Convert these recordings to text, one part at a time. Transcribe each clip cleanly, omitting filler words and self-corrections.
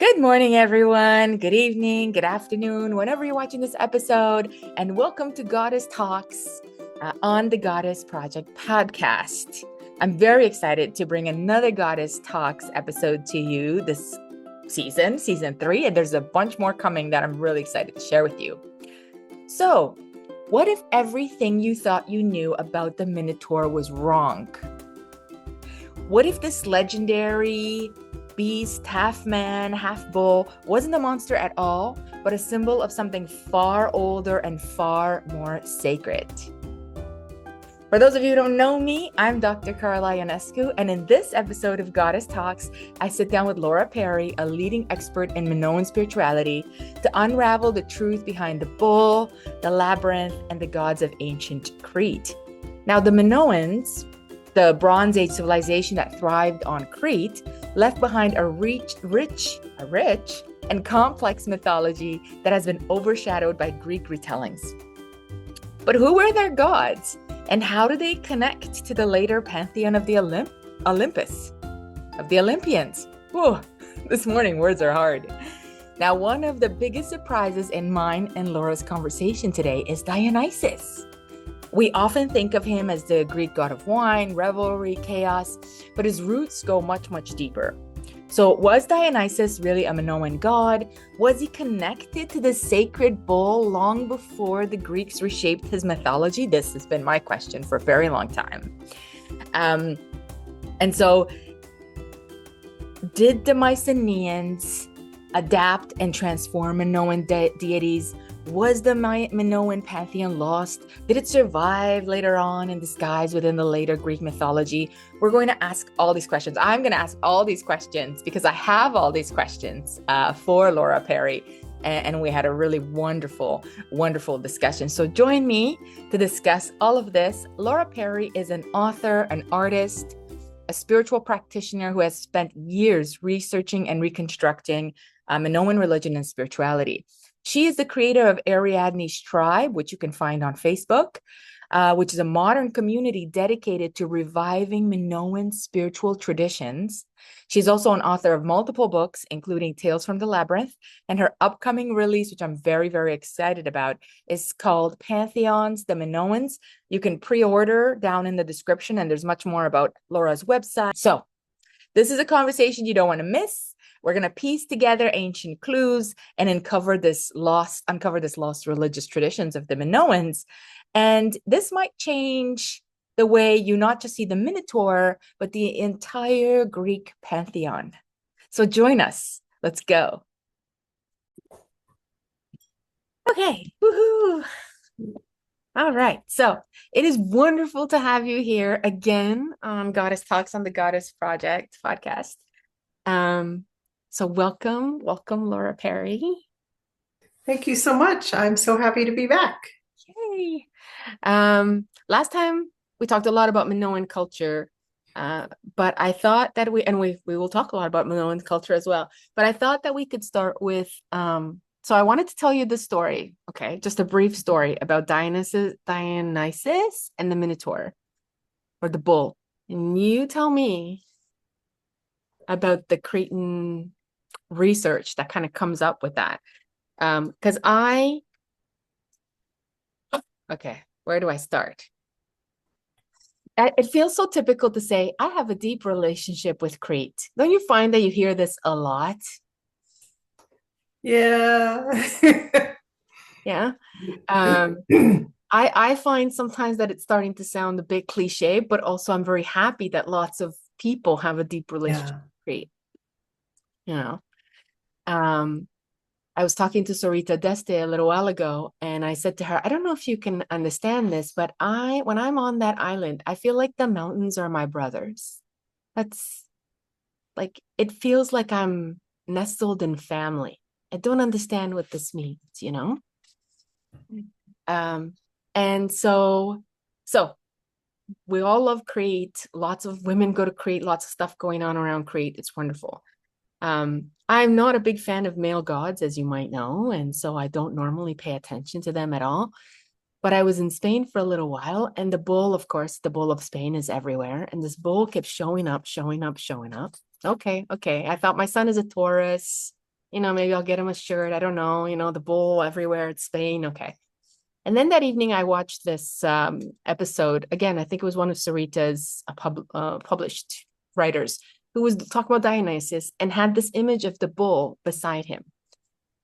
Good morning, everyone. Good evening, good afternoon, whenever you're watching this episode, and welcome to Goddess Talks on the Goddess Project podcast. I'm very excited to bring another Goddess Talks episode to you this season 3, and there's a bunch more coming that I'm really excited to share with you. So, what if everything you thought you knew about the Minotaur was wrong? What if this legendary beast, half man, half bull, wasn't a monster at all, but a symbol of something far older and far more sacred? For those of you who don't know me, I'm Dr. Carla Ionescu, and in this episode of Goddess Talks, I sit down with Laura Perry, a leading expert in Minoan spirituality, to unravel the truth behind the bull, the labyrinth, and the gods of ancient Crete. Now, the Minoans, the Bronze Age civilization that thrived on Crete, left behind a rich and complex mythology that has been overshadowed by Greek retellings. But who were their gods, and how do they connect to the later Pantheon of the Olympus, of the Olympians? Whew, this morning words are hard. Now, one of the biggest surprises in mine and Laura's conversation today is Dionysus. We often think of him as the Greek god of wine, revelry, chaos, but his roots go much, much deeper. So was Dionysus really a Minoan god? Was he connected to the sacred bull long before the Greeks reshaped his mythology? This has been my question for a very long time. And so did the Mycenaeans adapt and transform Minoan deities? Was the Minoan Pantheon lost? Did it survive later on in disguise within the later Greek mythology? We're going to ask all these questions. I'm going to ask all these questions because I have all these questions for Laura Perry. And we had a really wonderful, wonderful discussion. So join me to discuss all of this. Laura Perry is an author, an artist, a spiritual practitioner who has spent years researching and reconstructing Minoan religion and spirituality. She is the creator of Ariadne's Tribe, which you can find on Facebook, which is a modern community dedicated to reviving Minoan spiritual traditions. She's also an author of multiple books, including Tales from the Labyrinth, and her upcoming release, which I'm very, very excited about, is called Pantheons, the Minoans. You can pre-order down in the description, and there's much more about Laura's website. So this is a conversation you don't want to miss. We're going to piece together ancient clues and uncover this lost religious traditions of the Minoans. And this might change the way you not just see the Minotaur, but the entire Greek pantheon. So join us. Let's go. Okay. Woohoo. All right. So it is wonderful to have you here again on Goddess Talks on the Goddess Project podcast. So welcome, Laura Perry. Thank you so much. I'm so happy to be back. Yay. Last time we talked a lot about Minoan culture, but I thought that we will talk a lot about Minoan culture as well, but I thought that we could start with, so I wanted to tell you the story, okay, just a brief story about Dionysus and the Minotaur, or the bull. And you tell me about the Cretan research that kind of comes up with that. Because okay, where do I start? It feels so typical to say, I have a deep relationship with Crete. Don't you find that you hear this a lot? Yeah. Yeah. I find sometimes that it's starting to sound a bit cliche, but also I'm very happy that lots of people have a deep relationship with Crete. You know, I was talking to Sarita Deste a little while ago, and I said to her, I don't know if you can understand this, but when I'm on that island, I feel like the mountains are my brothers. That's like, it feels like I'm nestled in family. I don't understand what this means, you know? And so we all love Crete. Lots of women go to Crete, lots of stuff going on around Crete. It's wonderful. I'm not a big fan of male gods, as you might know, and so I don't normally pay attention to them at all. But I was in Spain for a little while, and the bull, of course, the bull of Spain is everywhere, and this bull kept showing up. Okay. I thought my son is a Taurus. maybe I'll get him a shirt. I don't know, the bull everywhere. It's Spain. Okay. And then that evening, I watched this episode. Again, I think it was one of Sarita's published writers who was talking about Dionysus and had this image of the bull beside him.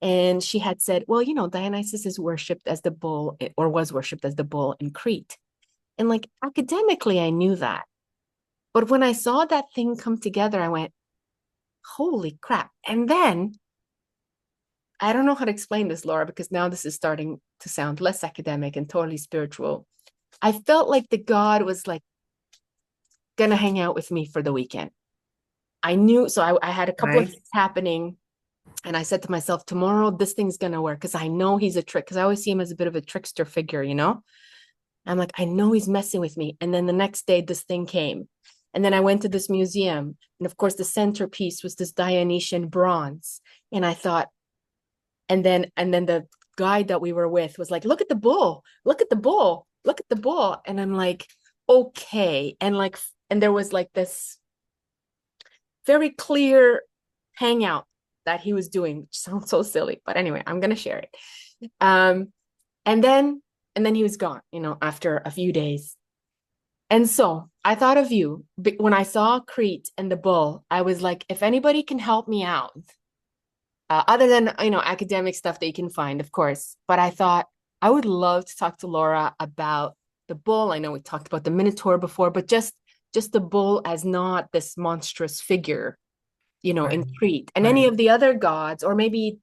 And she had said, well, Dionysus is worshipped as the bull, or was worshipped as the bull in Crete. And like academically, I knew that. But when I saw that thing come together, I went, holy crap. And then I don't know how to explain this, Laura, because now this is starting to sound less academic and totally spiritual. I felt like the God was like gonna hang out with me for the weekend. I knew, so I had a couple of Right. things happening, and I said to myself, tomorrow this thing's gonna work because I know he's a trick. Because I always see him as a bit of a trickster figure, I'm like, I know he's messing with me. And then the next day, this thing came, and then I went to this museum, and of course, the centerpiece was this Dionysian bronze, and I thought, and then the guide that we were with was like, look at the bull, look at the bull, look at the bull. And I'm like, okay. And there was like this very clear hangout that he was doing, which sounds so silly, but anyway, I'm gonna share it. And then he was gone, after a few days. And so I thought of you when I saw Crete and the bull. I was like, if anybody can help me out, other than academic stuff that you can find, of course. But I thought I would love to talk to Laura about the bull. I know we talked about the Minotaur before, but just the bull as not this monstrous figure, Right. in Crete, and any Right. of the other gods, or maybe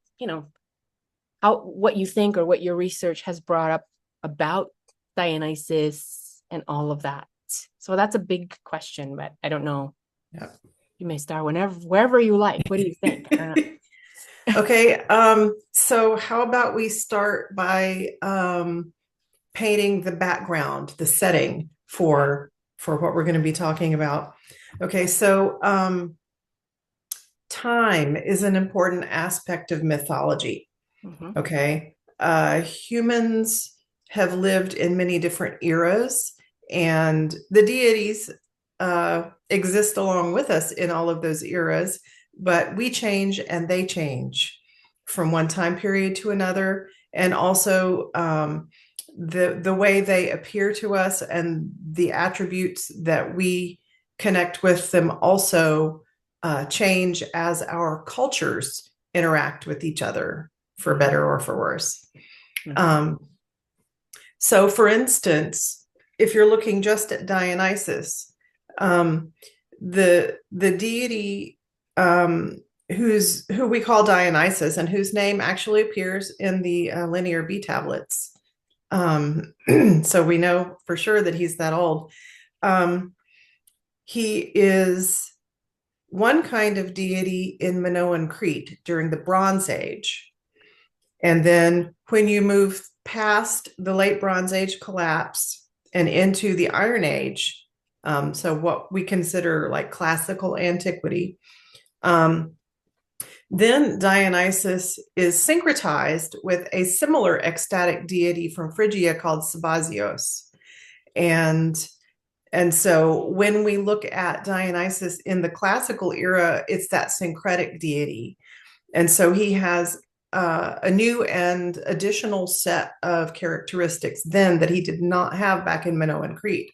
how what you think or what your research has brought up about Dionysus and all of that. So that's a big question, but I don't know. Yeah. You may start wherever you like. What do you think? Okay. So how about we start by painting the background, the setting for what we're going to be talking about. Okay, so time is an important aspect of mythology. Mhm. Okay. Humans have lived in many different eras, and the deities exist along with us in all of those eras, but we change and they change from one time period to another. And also, the way they appear to us and the attributes that we connect with them also change as our cultures interact with each other, for better or for worse. Mhm. So, for instance, if you're looking just at Dionysus, the deity who we call Dionysus and whose name actually appears in the Linear B tablets. So we know for sure that he's that old. He is one kind of deity in Minoan Crete during the Bronze Age. And then when you move past the late Bronze Age collapse and into the Iron Age, so what we consider like classical antiquity, then Dionysus is syncretized with a similar ecstatic deity from Phrygia called Sabazios. And so when we look at Dionysus in the classical era, it's that syncretic deity. And so he has a new and additional set of characteristics then that he did not have back in Minoan Crete.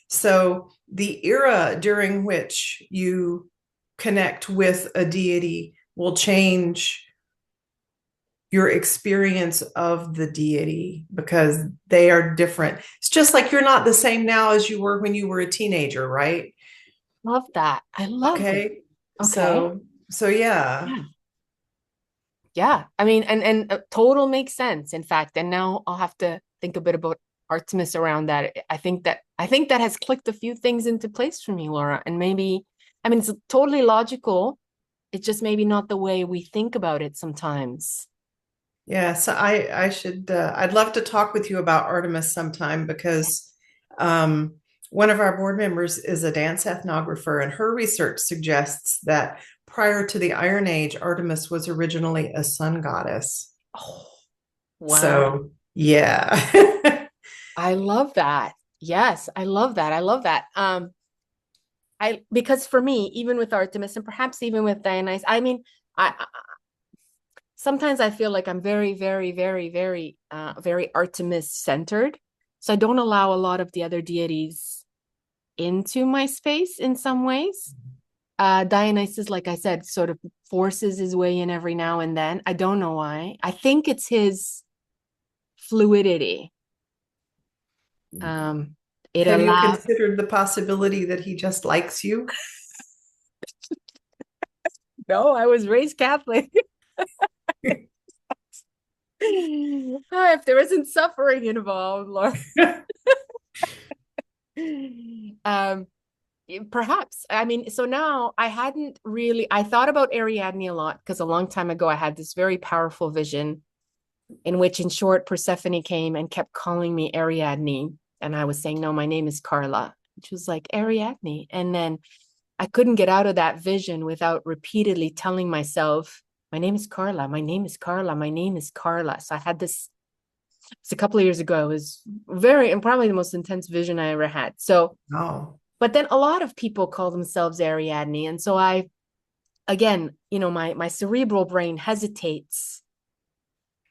So the era during which you connect with a deity will change your experience of the deity because they are different. It's just like you're not the same now as you were when you were a teenager, right? Love that. I love it. Okay. Okay. So yeah. Yeah. Yeah. I mean, and total makes sense, in fact. And now I'll have to think a bit about Artemis around that. I think that has clicked a few things into place for me, Laura. And maybe, I mean, it's totally logical. It's just maybe not the way we think about it sometimes. Yeah, so I should I'd love to talk with you about Artemis sometime because um, one of our board members is a dance ethnographer, and her research suggests that prior to the Iron Age, Artemis was originally a sun goddess. Oh, wow. So yeah. I love that. Yes, I love that. I love that. Because for me, even with Artemis and perhaps even with Dionysus, I mean, I sometimes I feel like I'm very, very, very, very, very Artemis centered. So I don't allow a lot of the other deities into my space in some ways. Dionysus, like I said, sort of forces his way in every now and then. I don't know why. I think it's his fluidity. Um, it Have you allows. considered the possibility that he just likes you? No, I was raised Catholic. If there isn't suffering involved, Lord. um, Perhaps. I mean, so now I hadn't really, I thought about Ariadne a lot because a long time ago I had this very powerful vision in which, in short, Persephone came and kept calling me Ariadne. And I was saying, no, my name is Carla. She was like, Ariadne. And then I couldn't get out of that vision without repeatedly telling myself, my name is Carla, my name is Carla, my name is Carla. So I had this, it's a couple of years ago. It was very, and probably the most intense vision I ever had. So, Oh, but then a lot of people call themselves Ariadne. And so I, again, my cerebral brain hesitates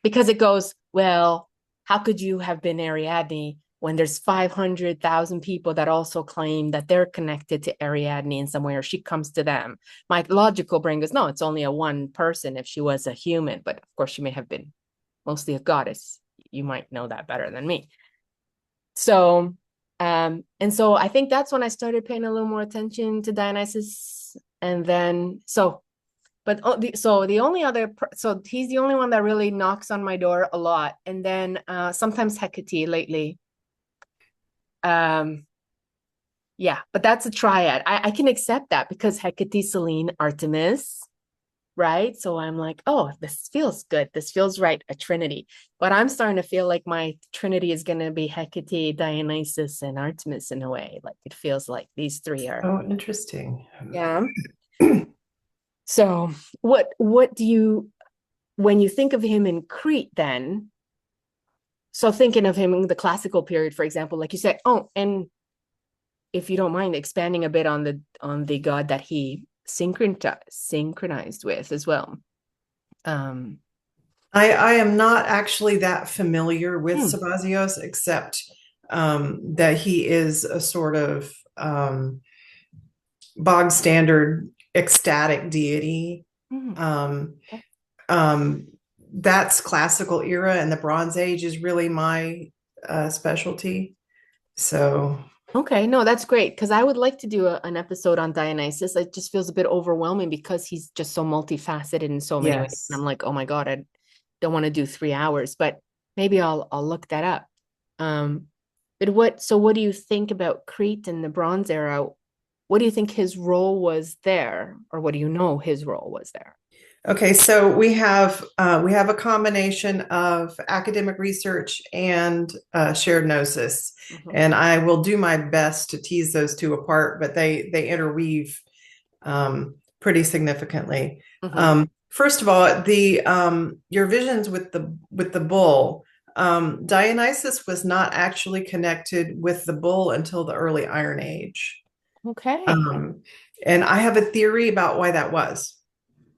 because it goes, well, how could you have been Ariadne when there's 500,000 people that also claim that they're connected to Ariadne in some way, or she comes to them? My logical brain goes, no, it's only a one person if she was a human, but of course she may have been mostly a goddess. You might know that better than me. So, and so I think that's when I started paying a little more attention to Dionysus. And then, so the only other, so he's the only one that really knocks on my door a lot. And then sometimes Hecate lately. Yeah, but that's a triad. I can accept that because Hecate, Selene, Artemis, right? So I'm like, oh, this feels good. This feels right, a trinity. But I'm starting to feel like my trinity is going to be Hecate, Dionysus, and Artemis in a way. Like it feels like these three are. oh, interesting. Yeah. So what do you, when you think of him in Crete then, so thinking of him in the classical period, for example, like you said, oh, and if you don't mind expanding a bit on the god that he synchronized with as well. I am not actually that familiar with Hmm. Sabazios, except that he is a sort of bog standard ecstatic deity. Hmm. Um, Okay. that's classical era, and the Bronze Age is really my specialty. So, Okay, no, that's great because I would like to do an episode on Dionysus. It just feels a bit overwhelming because he's just so multifaceted in so many ways. And I'm yes. like, oh my God, I don't want to do 3 hours, but maybe I'll look that up. But what do you think about Crete in the Bronze Era? What do you think his role was there, or what do you know his role was there? Okay, so we have a combination of academic research and shared gnosis, Mhm. and I will do my best to tease those two apart, but they interweave pretty significantly. Mhm. First of all, the your visions with the bull. Dionysus was not actually connected with the bull until the early Iron Age, Okay. um, and I have a theory about why that was.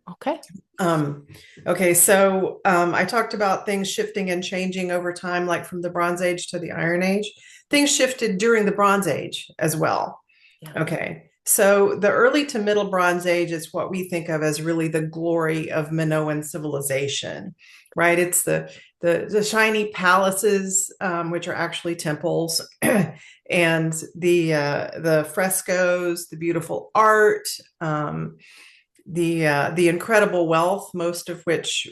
Okay. Um, okay, so I talked about things shifting and changing over time, like from the Bronze Age to the Iron Age. Things shifted during the Bronze Age as well. Yeah. Okay, so the early to middle Bronze Age is what we think of as really the glory of Minoan civilization, right? It's the shiny palaces, which are actually temples, and the frescoes, the beautiful art. The incredible wealth, most of which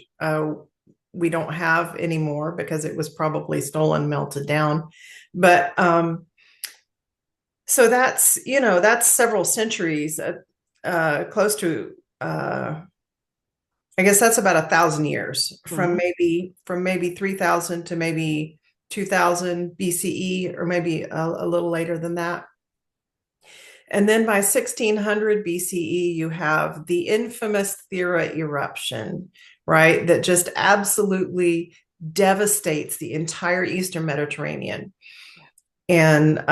we don't have anymore because it was probably stolen, melted down. But so that's several centuries, close to I guess that's about 1,000 years from Mhm. maybe 3,000 to maybe 2,000 BCE, or maybe a little later than that. And then by 1600 BCE, you have the infamous Thera eruption, right? That just absolutely devastates the entire Eastern Mediterranean. And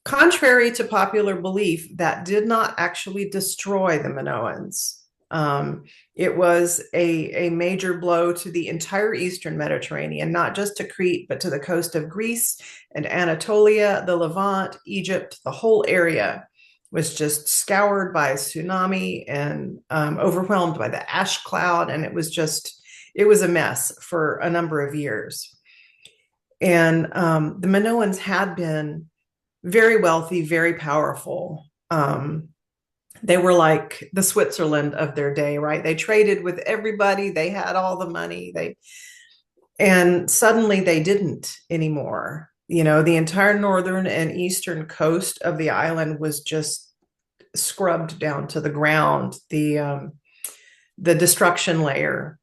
contrary to popular belief, that did not actually destroy the Minoans. Um, it was a major blow to the entire Eastern Mediterranean, not just to Crete, but to the coast of Greece and Anatolia, the Levant, Egypt. The whole area was just scoured by a tsunami and overwhelmed by the ash cloud. And it was a mess for a number of years. And the Minoans had been very wealthy, very powerful. They were like the Switzerland of their day, right? They traded with everybody. They had all the money. And suddenly they didn't anymore. You know, the entire northern and eastern coast of the island was just scrubbed down to the ground. The destruction layer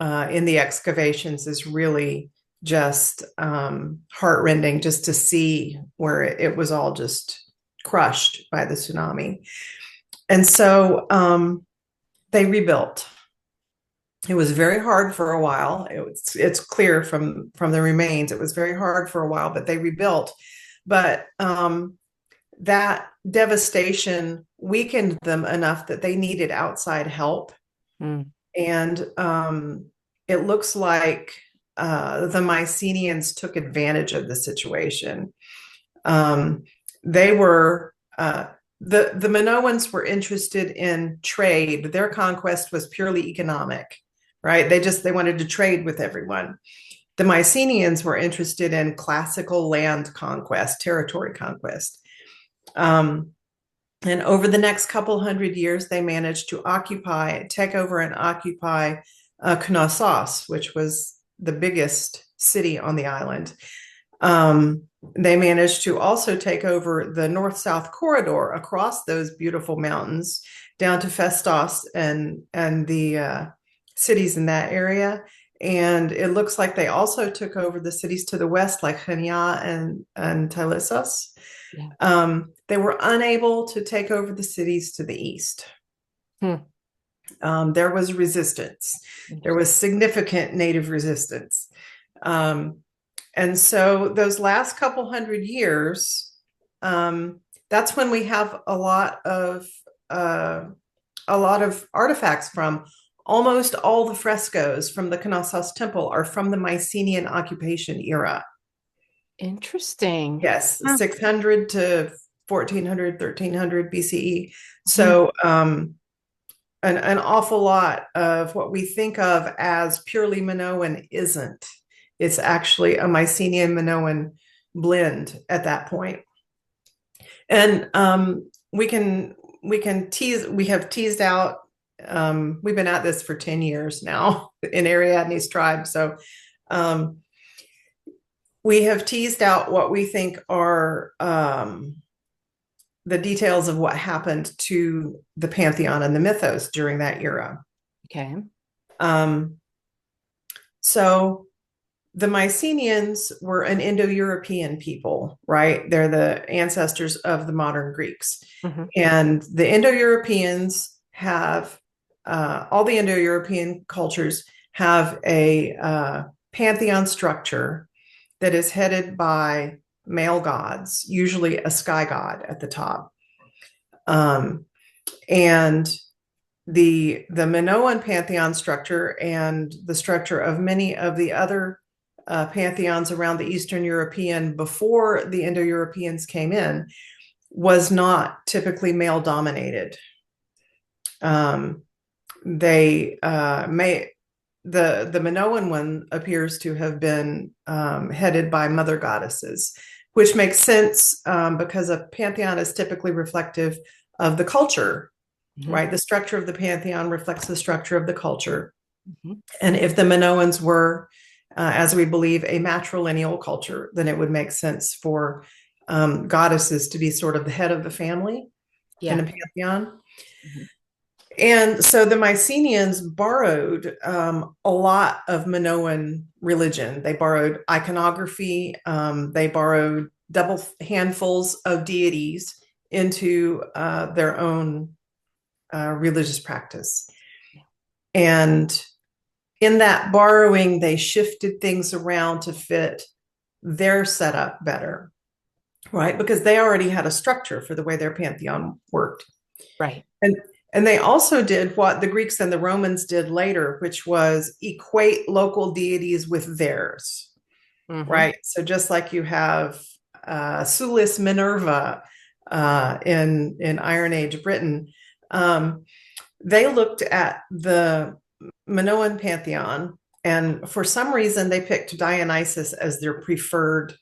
in the excavations is really just heartrending, just to see where it was all just crushed by the tsunami. And so they rebuilt. It was very hard for a while. It's clear from the remains. It was very hard for a while, but they rebuilt. But that devastation weakened them enough that they needed outside help. Mm. And it looks like the Mycenaeans took advantage of the situation. They were the Minoans were interested in trade. Their conquest was purely economic, right? They wanted to trade with everyone. The Mycenaeans were interested in classical land conquest, territory conquest. And over the next couple hundred years, they managed to take over and occupy Knossos, which was the biggest city on the island. They managed to also take over the north-south corridor across those beautiful mountains down to Festos and the cities in that area. And it looks like they also took over the cities to the west, like Chania and Tylissos. Yeah. They were unable to take over the cities to the east. There was resistance. There was significant native resistance. And so those last couple hundred years, that's when we have a lot of artifacts from. Almost all the frescoes from the Knossos temple are from the Mycenaean occupation era. Interesting. Yes, 600 to 1400, 1300 BCE. So an awful lot of what we think of as purely Minoan isn't. It's actually a Mycenaean Minoan blend at that point. And we have teased out, we've been at this for 10 years now in Ariadne's tribe. So we have teased out what we think are the details of what happened to the Pantheon and the mythos during that era. Okay. So the Mycenaeans were an Indo-European people, right? They're the ancestors of the modern Greeks. And the Indo-Europeans have, all the Indo-European cultures have a pantheon structure that is headed by male gods, usually a sky god at the top. And the Minoan pantheon structure and the structure of many of the other pantheons around the Eastern European before the Indo-Europeans came in was not typically male dominated. The Minoan one appears to have been headed by mother goddesses, which makes sense because a pantheon is typically reflective of the culture, right? The structure of the pantheon reflects the structure of the culture. And if the Minoans were, as we believe, a matrilineal culture, then it would make sense for goddesses to be sort of the head of the family in a pantheon. And so the Mycenaeans borrowed a lot of Minoan religion. They borrowed iconography. They borrowed double handfuls of deities into their own religious practice. And in that borrowing, they shifted things around to fit their setup better, right? Because they already had a structure for the way their pantheon worked. Right. And they also did what the Greeks and the Romans did later, which was equate local deities with theirs, Mm-hmm. right? So just like you have Sulis Minerva in Iron Age Britain, um, they looked at the Minoan Pantheon, and for some reason they picked Dionysus as their preferred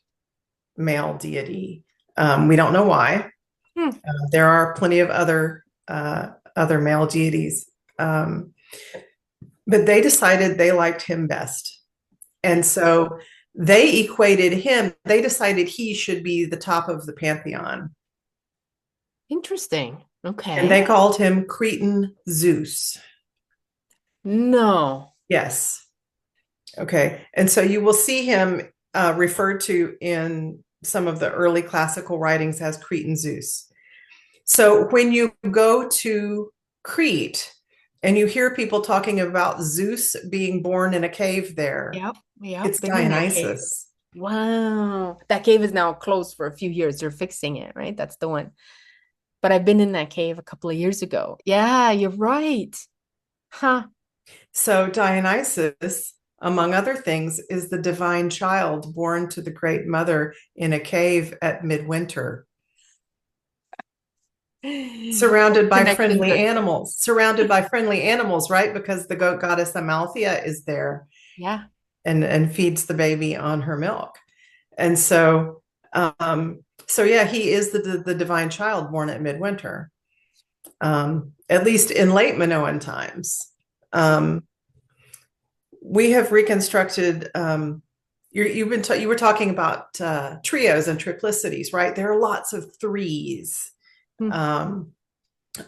male deity. We don't know why. Hmm. There are plenty of other male deities, um, but they decided they liked him best, and so they equated him. They decided he should be the top of the pantheon, Interesting. and Okay. they called him Cretan Zeus. No. Yes. Okay. And so you will see him referred to in some of the early classical writings as Cretan Zeus. So when you go to Crete and you hear people talking about Zeus being born in a cave there, Yep. Yep. it's Been in that cave. Dionysus. Wow. That cave is now closed for a few years. They're fixing it, right? That's the one. But I've been in that cave a couple of years ago. Yeah, you're right. Huh. So Dionysus, among other things, is the divine child born to the great mother in a cave at midwinter, Connections are surrounded by friendly animals, right? Because the goat goddess Amalthea is there yeah. and feeds the baby on her milk. And so yeah, he is the divine child born at midwinter, at least in late Minoan times. We have reconstructed. You were talking about trios and triplicities, right? There are lots of threes Hmm. um,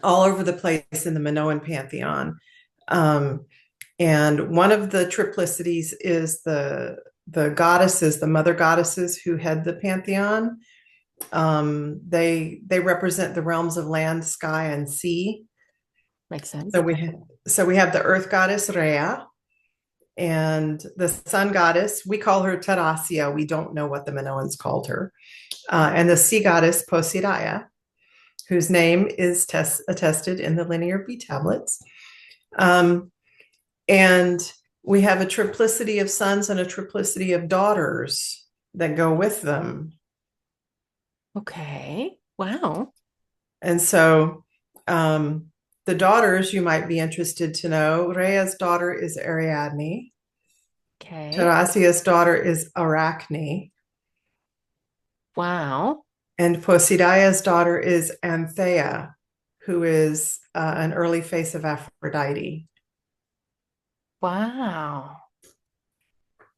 all over the place in the Minoan pantheon. And one of the triplicities is the goddesses, the mother goddesses who head the pantheon. They represent the realms of land, sky, and sea. Makes sense. So we have the earth goddess Rhea and the sun goddess. We call her Tarasia. We don't know what the Minoans called her. And the sea goddess Poseidaya, whose name is attested in the Linear B tablets. And we have a triplicity of sons and a triplicity of daughters that go with them. Okay. Wow. And so the daughters you might be interested to know. Rhea's daughter is Ariadne. Okay. Tarasia's daughter is Arachne. Wow. And Poseidaea's daughter is Anthea, who is an early face of Aphrodite. Wow.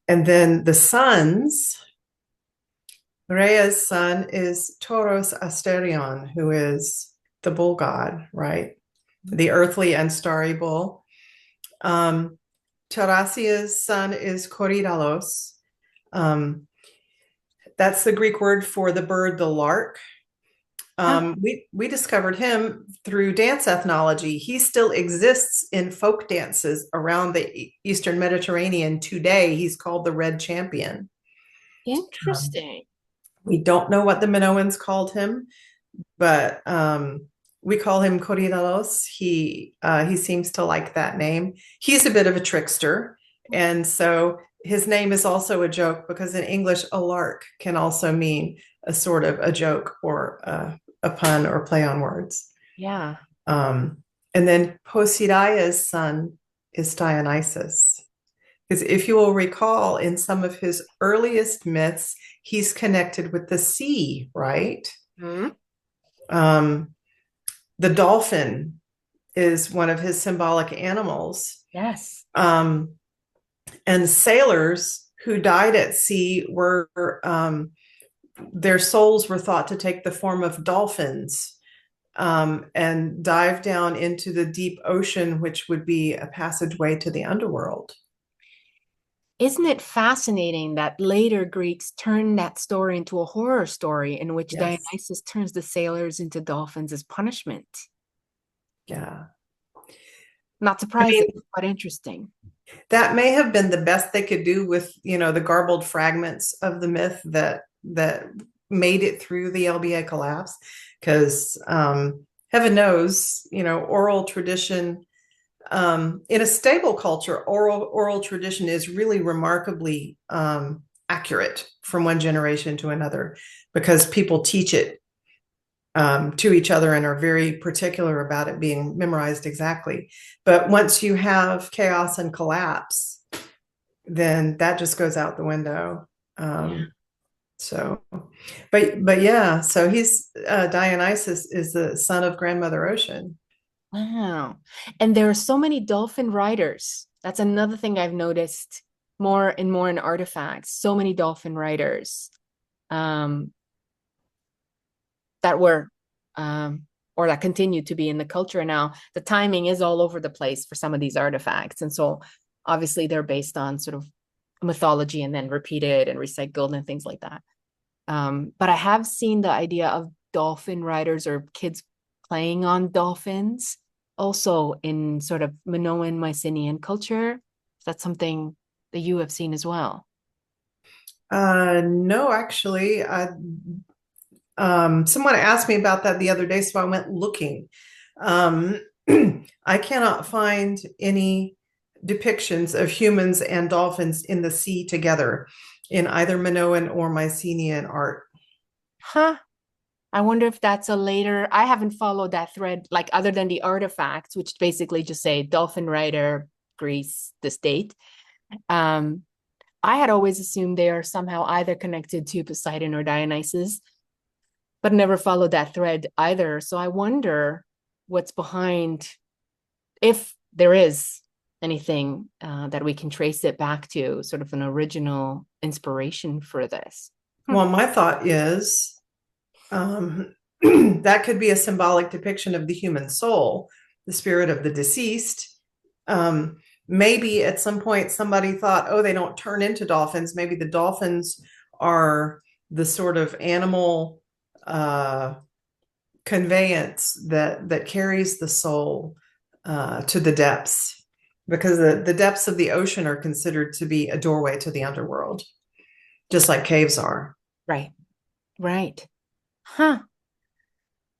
And then the sons, Rhea's son is Tauros Asterion, who is the bull god, right? The earthly and starry bull. Tarasia's son is Korydallos. That's the Greek word for the bird, the lark. Huh. We discovered him through dance ethnology. He still exists in folk dances around the Eastern Mediterranean today. He's called the Red Champion. Um, Interesting. we don't know what the Minoans called him, but we call him Korydallos. He seems to like that name. He's a bit of a trickster, and so his name is also a joke because in English, a lark can also mean a sort of a joke or a pun or play on words. Yeah. And then Poseidaia's son is Dionysus. Because if you will recall, in some of his earliest myths, he's connected with the sea, right? Hmm. The dolphin is one of his symbolic animals. Yes. And sailors who died at sea were their souls were thought to take the form of dolphins and dive down into the deep ocean, which would be a passageway to the underworld. Isn't it fascinating that later Greeks turned that story into a horror story in which Yes. Dionysus turns the sailors into dolphins as punishment? Yeah. Not I surprising, mean, but interesting. that may have been the best they could do with, the garbled fragments of the myth that made it through the LBA collapse, because heaven knows, oral tradition, in a stable culture, oral tradition is really remarkably accurate from one generation to another because people teach it to each other and are very particular about it being memorized exactly. But once you have chaos and collapse, then that just goes out the window. Yeah. So, but yeah, so he's Dionysus is the son of Grandmother Ocean. Wow. And there are so many dolphin riders. That's another thing I've noticed more and more in artifacts. So many dolphin riders um, that were or that continue to be in the culture now. The timing is all over the place for some of these artifacts. And so obviously they're based on sort of mythology and then repeated and recycled and things like that. But I have seen the idea of dolphin riders or kids playing on dolphins also in sort of Minoan Mycenaean culture. That's something that you have seen as well. No, actually, someone asked me about that the other day, so I went looking. Um, I cannot find any depictions of humans and dolphins in the sea together in either Minoan or Mycenaean art. Huh. I wonder if that's a later, I haven't followed that thread, like other than the artifacts, which basically just say dolphin rider, Greece, this date. Um, I had always assumed they are somehow either connected to Poseidon or Dionysus, but never followed that thread either. So I wonder what's behind, if there is anything that we can trace it back to, sort of an original inspiration for this. Well, my thought is that could be a symbolic depiction of the human soul, the spirit of the deceased. Maybe at some point somebody thought, oh, they don't turn into dolphins. Maybe the dolphins are the sort of animal conveyance that carries the soul to the depths, because the depths of the ocean are considered to be a doorway to the underworld, just like caves are. Right, right. Huh.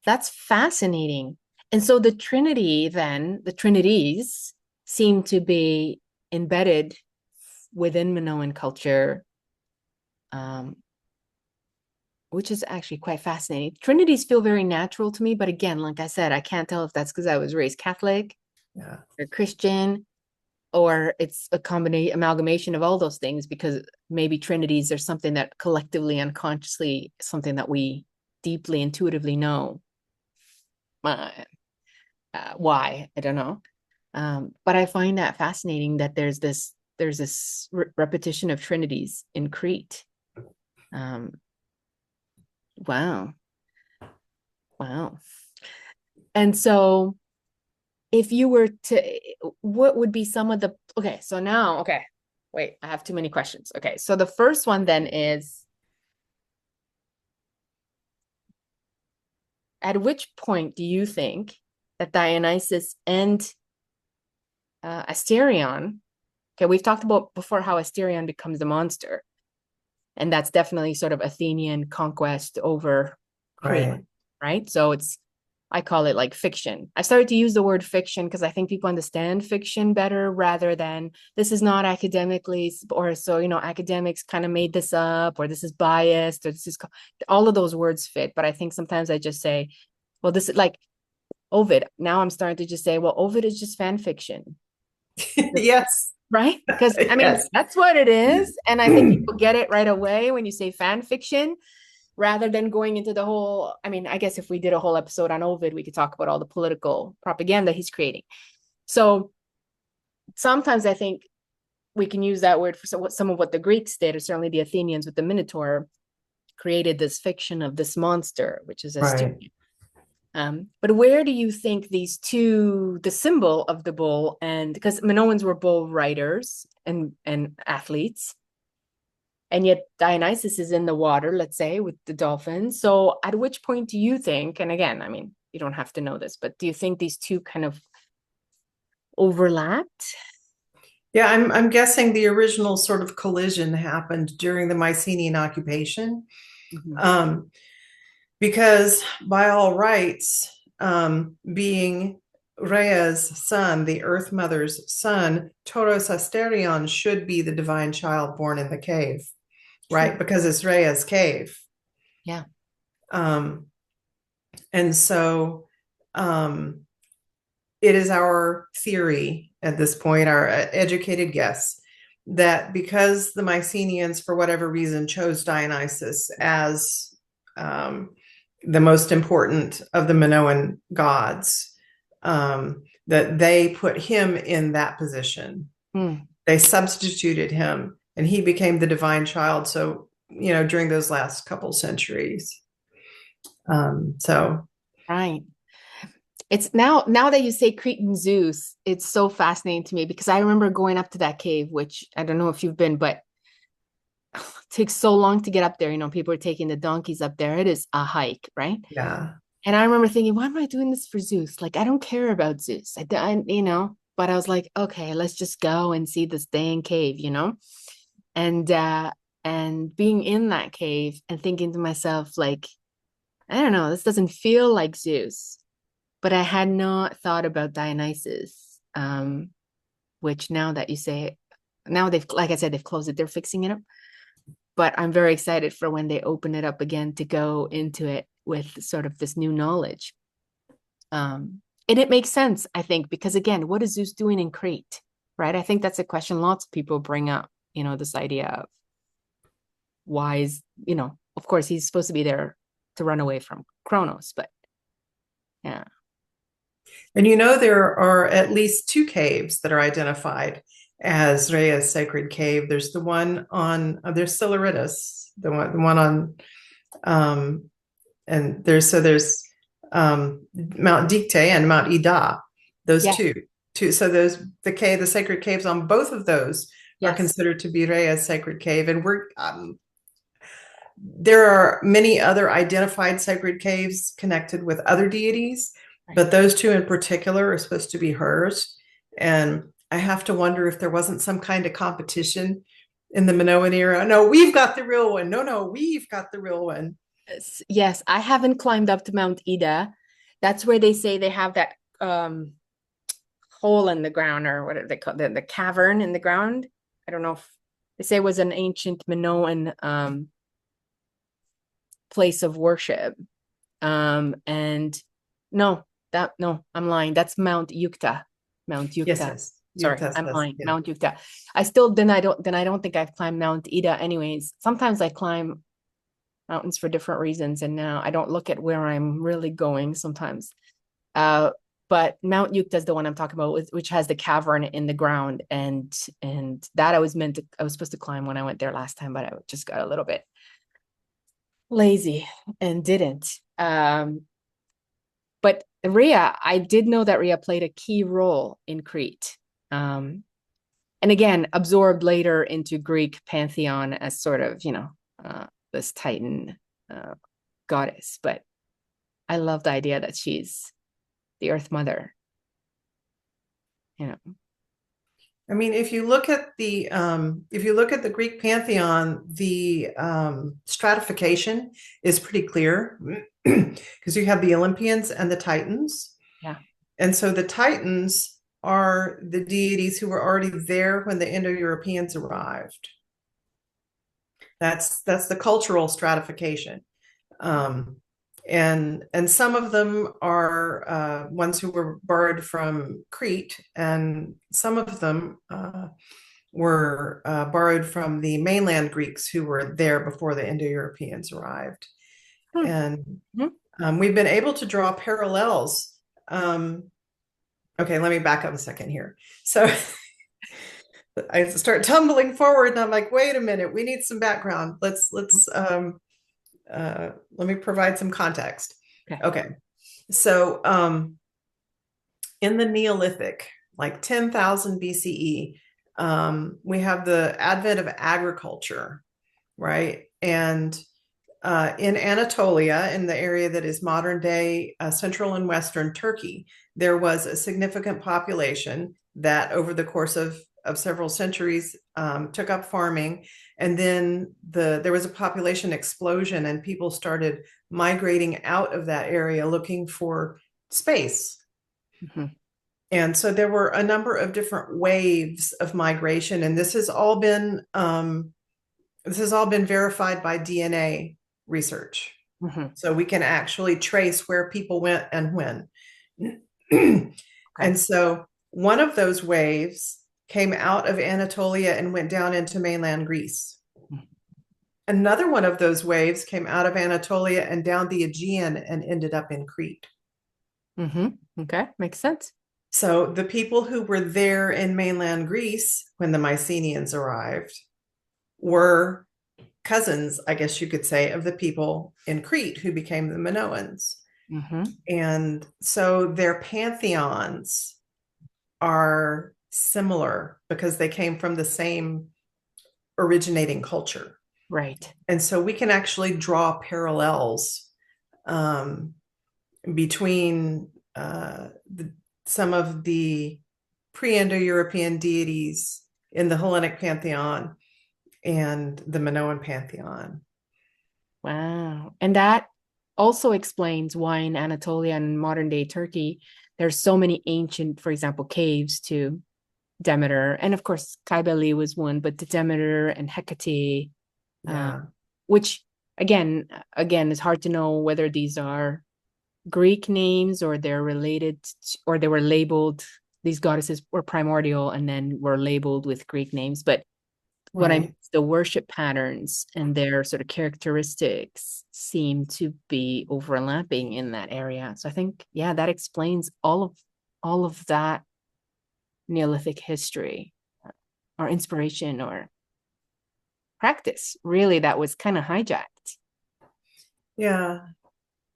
That's fascinating. And so the Trinity, then, the Trinities seem to be embedded within Minoan culture, um, which is actually quite fascinating. Trinities feel very natural to me, but again, like I said, I can't tell if that's because I was raised Catholic Yeah. or Christian, or it's a combination amalgamation of all those things, because maybe Trinities are something that collectively, unconsciously, something that we deeply intuitively know. Uh, why? I don't know. But I find that fascinating that there's this repetition of trinities in Crete. Um, wow, wow. And so, if you were to, what would be some of the? Okay, so now, okay, wait, I have too many questions. Okay, so the first one then is, at which point do you think that Dionysus and Asterion? Okay, we've talked about before how Asterion becomes the monster, and that's definitely sort of Athenian conquest over Crete, Right. right? So I call it like fiction. I started to use the word fiction because I think people understand fiction better rather than this is not academically, or so, academics kind of made this up, or this is biased, or this is, all of those words fit. But I think sometimes I just say, well, this is like Ovid. Now I'm starting to just say, well, Ovid is just fan fiction. Yes. Right? Because I mean, Yes. that's what it is. And I think people get it right away when you say fan fiction, rather than going into the whole. I mean, I guess if we did a whole episode on Ovid, we could talk about all the political propaganda he's creating. So sometimes I think we can use that word for some of what the Greeks did, or certainly the Athenians with the Minotaur, created this fiction of this monster, which is a Right. student. But where do you think these two, the symbol of the bull, and because Minoans were bull riders and athletes, and yet Dionysus is in the water, let's say, with the dolphins. So at which point do you think, and again, I mean, you don't have to know this, but do you think these two kind of overlapped? Yeah, I'm guessing the original sort of collision happened during the Mycenaean occupation. Mhm. Um, because by all rights, being Rhea's son, the Earth Mother's son, Toros Asterion should be the divine child born in the cave, True. right? Because it's Rhea's cave. Yeah. And so it is our theory at this point, our educated guess, that because the Mycenaeans, for whatever reason, chose Dionysus as the most important of the Minoan gods, that they put him in that position. They substituted him, and he became the divine child. So, during those last couple centuries. Right. It's now that you say Crete and Zeus, it's so fascinating to me because I remember going up to that cave, which I don't know if you've been, but it takes so long to get up there. People are taking the donkeys up there. It is a hike, right? Yeah. And I remember thinking, why am I doing this for Zeus? Like, I don't care about Zeus. But I was like, okay, let's just go and see this dang cave, and being in that cave and thinking to myself, like, I don't know, this doesn't feel like Zeus. But I had not thought about Dionysus, which now that you say it, now like I said, they've closed it, they're fixing it up. But I'm very excited for when they open it up again to go into it with sort of this new knowledge. And it makes sense, I think, because again, what is Zeus doing in Crete, right? I think that's a question lots of people bring up, this idea of why is, of course, he's supposed to be there to run away from Kronos, but yeah. And there are at least two caves that are identified as Rhea's sacred cave. There's the one on, there's Siluritis, the one on, and there's Mount Dicte and Mount Ida, those Yes. two. So the sacred caves on both of those are considered to be Rhea's sacred cave. And there are many other identified sacred caves connected with other deities, but those two in particular are supposed to be hers. And I have to wonder if there wasn't some kind of competition in the Minoan era. No, we've got the real one. No, we've got the real one. Yes, I haven't climbed up to Mount Ida. That's where they say they have that hole in the ground, or what do they call the cavern in the ground. I don't know if they say it was an ancient Minoan place of worship. And no, I'm lying. That's Mount Yukta. Mount Yukta. Yes. Sorry, I'm lying. Yeah. Mount Yukta. I don't think I've climbed Mount Ida anyways. Sometimes I climb mountains for different reasons, and now I don't look at where I'm really going sometimes. But Mount Yukta is the one I'm talking about, which has the cavern in the ground, and that I was supposed to climb when I went there last time, but I just got a little bit lazy and didn't. But Rhea, I did know that Rhea played a key role in Crete. And again, absorbed later into Greek pantheon as sort of, this Titan goddess. But I love the idea that she's the Earth Mother. I mean, if you look at the Greek pantheon, the stratification is pretty clear because you have the Olympians and the Titans. Yeah. And so the Titans are the deities who were already there when the Indo-Europeans arrived. That's the cultural stratification. And some of them are ones who were borrowed from Crete, and some of them were borrowed from the mainland Greeks who were there before the Indo-Europeans arrived. And we've been able to draw parallels. Okay, let me back up a second here. So I start tumbling forward, and I'm like, wait a minute, we need some background. Let's let me provide some context. Okay. So in the Neolithic, like 10,000 BCE, we have the advent of agriculture, right? And in Anatolia, in the area that is modern day central and western Turkey, there was a significant population that over the course of several centuries took up farming. And then there was a population explosion, and people started migrating out of that area looking for space. Mhm. And so there were a number of different waves of migration, and this has all been verified by DNA research. Mhm. So we can actually trace where people went and when. Okay. And so one of those waves came out of Anatolia and went down into mainland Greece. Another one of those waves came out of Anatolia and down the Aegean and ended up in Crete. Okay, makes sense. So the people who were there in mainland Greece when the Mycenaeans arrived were cousins, I guess you could say, of the people in Crete who became the Minoans. Hmm. And so their pantheons are similar because they came from the same originating culture. Right. And so we can actually draw parallels um, between some of the pre-Indo-European deities in the Hellenic pantheon and the Minoan pantheon. Wow. And that also explains why in Anatolia and modern day Turkey, there's so many ancient, for example, caves to Demeter. And of course, Cybele was one, but to Demeter and Hecate, Yeah. which again, it's hard to know whether these are Greek names or they're related or they were labeled, these goddesses were primordial and then were labeled with Greek names. But what I mean Right. is the worship patterns and their sort of characteristics seem to be overlapping in that area. So I think, yeah, that explains all of that Neolithic history or inspiration or practice, really, that was kind of hijacked. Yeah.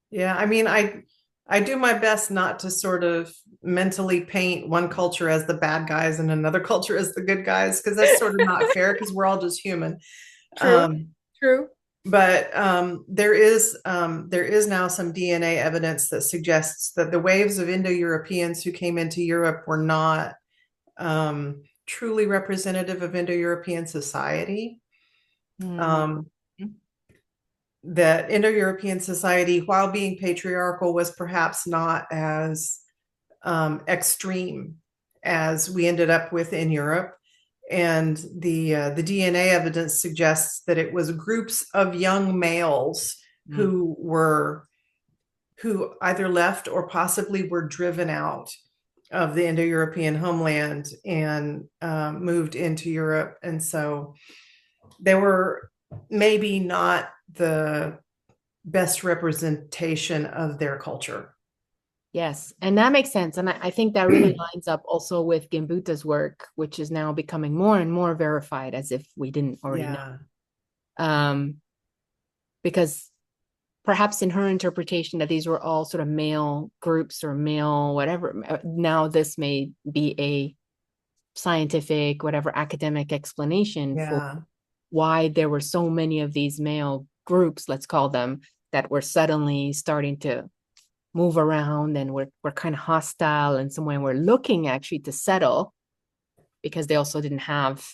Yeah. I mean, I do my best not to sort of mentally paint one culture as the bad guys and another culture as the good guys, because that's sort of not fair because we're all just human. True, Um, true. but there is now some DNA evidence that suggests that the waves of Indo-Europeans who came into Europe were not truly representative of Indo-European society. Mm. Um, that Indo-European society, while being patriarchal, was perhaps not as extreme as we ended up with in Europe. And the DNA evidence suggests that it was groups of young males Mm. who either left or possibly were driven out of the Indo-European homeland and moved into Europe. And so they were maybe not the best representation of their culture. Yes, and that makes sense. And I think that really lines up also with Gimbutas's work, which is now becoming more and more verified as if we didn't already know. Yeah. Because perhaps in her interpretation that these were all sort of male groups or male whatever, now this may be a scientific, whatever academic explanation for Yeah. why there were so many of these male groups, let's call them, that were suddenly starting to move around and we're kind of hostile and somewhere we're looking actually to settle because they also didn't have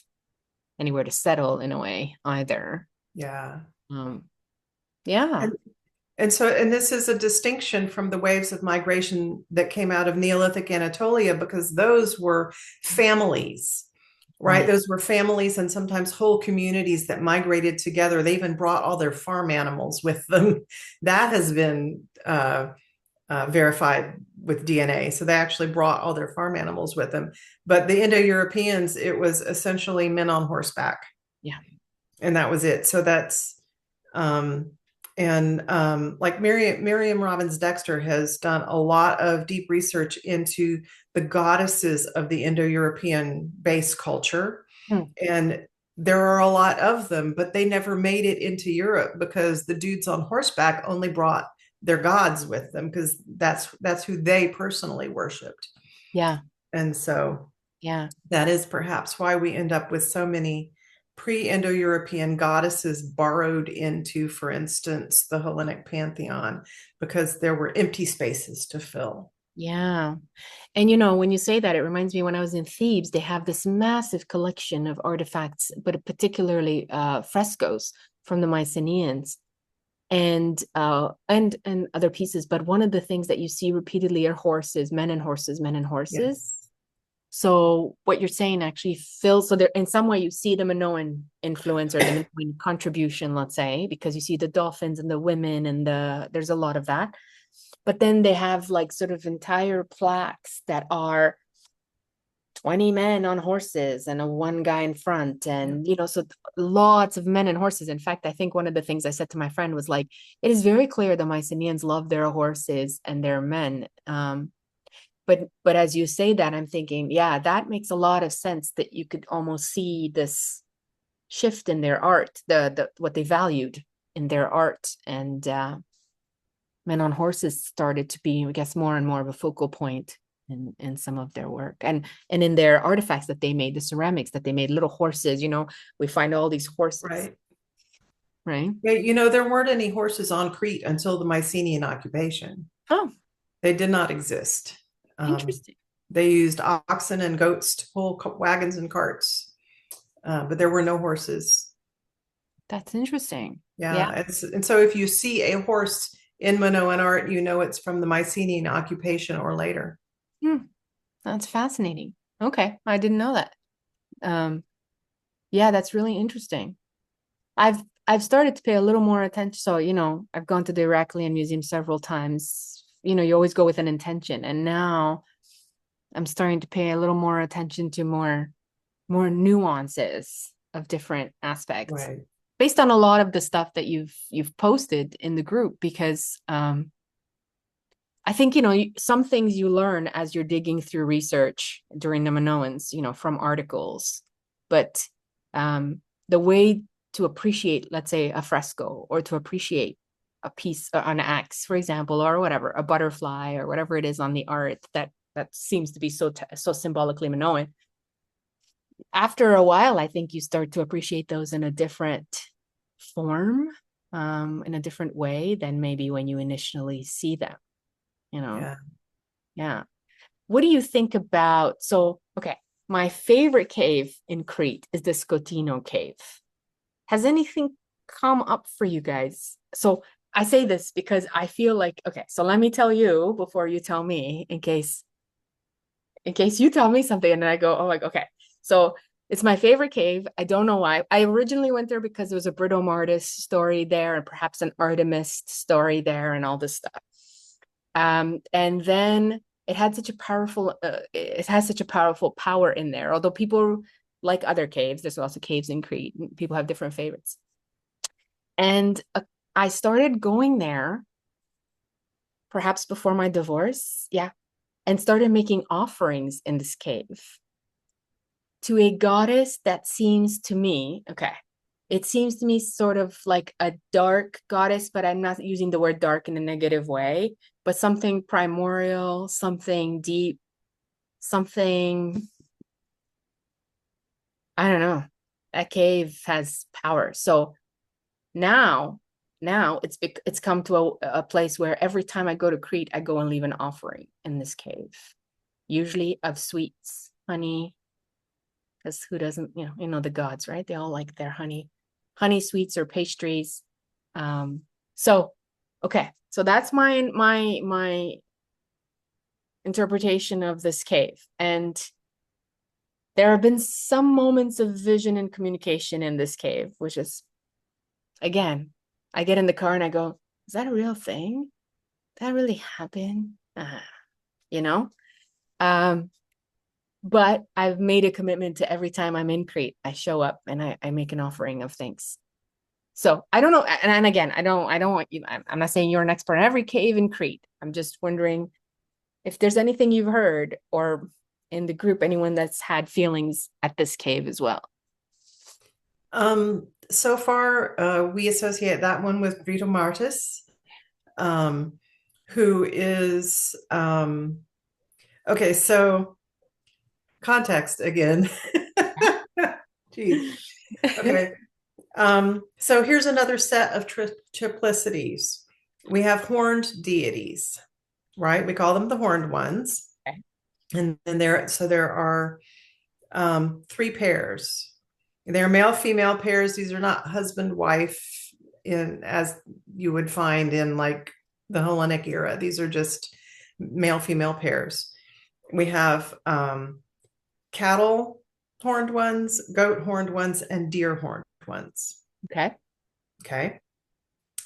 anywhere to settle in a way either. Yeah. Um, yeah. And and this is a distinction from the waves of migration that came out of Neolithic Anatolia because those were families, right? Right. Those were families and sometimes whole communities that migrated together. They even brought all their farm animals with them. That has been verified with DNA. So they actually brought all their farm animals with them. But the Indo-Europeans, it was essentially men on horseback. Yeah. And that was it. So that's like Miriam Robbins Dexter has done a lot of deep research into the goddesses of the Indo-European base culture. Hmm. And there are a lot of them, but they never made it into Europe because the dudes on horseback only brought their gods with them because that's who they personally worshipped. Yeah. And so Yeah. that is perhaps why we end up with so many pre-Indo-European goddesses borrowed into, for instance, the Hellenic pantheon, because there were empty spaces to fill. Yeah. And you know, when you say that, it reminds me when I was in Thebes, they have this massive collection of artifacts, but particularly frescoes from the Mycenaeans. and other pieces. But one of the things that you see repeatedly are horses, men and horses, men and horses. Yes. So what you're saying actually fills, so there in some way you see the Minoan influence or the Minoan contribution, let's say, because you see the dolphins and the women and there's a lot of that. But then they have like sort of entire plaques that are 20 men on horses and a one guy in front. And, so lots of men and horses. In fact, I think one of the things I said to my friend was like, it is very clear the Mycenaeans love their horses and their men. But as you say that, I'm thinking, yeah, that makes a lot of sense that you could almost see this shift in their art, the what they valued in their art. And men on horses started to be, I guess, more and more of a focal point in some of their work and in their artifacts that they made, the ceramics that they made, little horses, we find all these horses, Right. right? Yeah, there weren't any horses on Crete until the Mycenaean occupation. Oh, They did not exist. Um, interesting. they used oxen and goats to pull wagons and carts, but there were no horses. That's interesting. Yeah. Yeah, and so if you see a horse in Minoan art, you know it's from the Mycenaean occupation or later. Hmm. That's fascinating. Okay, I didn't know that. um yeah, that's really interesting. I've started to pay a little more attention. So, I've gone to the Heraclean Museum several times. You always go with an intention. And now I'm starting to pay a little more attention to more nuances of different aspects Right. based on a lot of the stuff that you've posted in the group, because I think, some things you learn as you're digging through research during the Minoans, from articles, but the way to appreciate, let's say, a fresco, or to appreciate a piece, an axe, for example, or whatever, a butterfly or whatever it is on the art that seems to be so symbolically Minoan. After a while, I think you start to appreciate those in a different form, in a different way than maybe when you initially see them, you know? Yeah. Yeah. What do you think about, so, okay, my favorite cave in Crete is the Scotino cave. Has anything come up for you guys? So I say this because I feel like, okay, so let me tell you before you tell me, in case you tell me something and then I go, oh, like, okay. So it's my favorite cave. I don't know why. I originally went there because there was a Britomartis story there and perhaps an Artemis story there and all this stuff. And then it has such a powerful power in there. Although people like other caves, there's also caves in Crete. People have different favorites. And I started going there perhaps before my divorce. Yeah. And started making offerings in this cave to a goddess that seems to me, okay, it seems to me sort of like a dark goddess, but I'm not using the word dark in a negative way, but something primordial, something deep, something, I don't know. That cave has power. So now, it's come to a place where every time I go to Crete, I go and leave an offering in this cave, usually of sweets, honey, because who doesn't, the gods, right? They all like their honey sweets or pastries. So okay, so that's my interpretation of this cave. And there have been some moments of vision and communication in this cave, which is, again, I get in the car and I go, is that a real thing? That really happened? You know? But I've made a commitment to every time I'm in Crete, I show up and I make an offering of thanks. So I don't know. And again, I don't want you, I'm not saying you're an expert in every cave in Crete. I'm just wondering if there's anything you've heard, or in the group, anyone that's had feelings at this cave as well. So far, we associate that one with Britomartis, who is okay. So context again. Geez. Okay. So here's another set of triplicities. We have horned deities, right? We call them the horned ones. Okay. And then there are three pairs. They're male female pairs. These are not husband wife in as you would find in like the Hellenic era. These are just male female pairs. We have cattle horned ones, goat horned ones, and deer horned ones. Okay. Okay.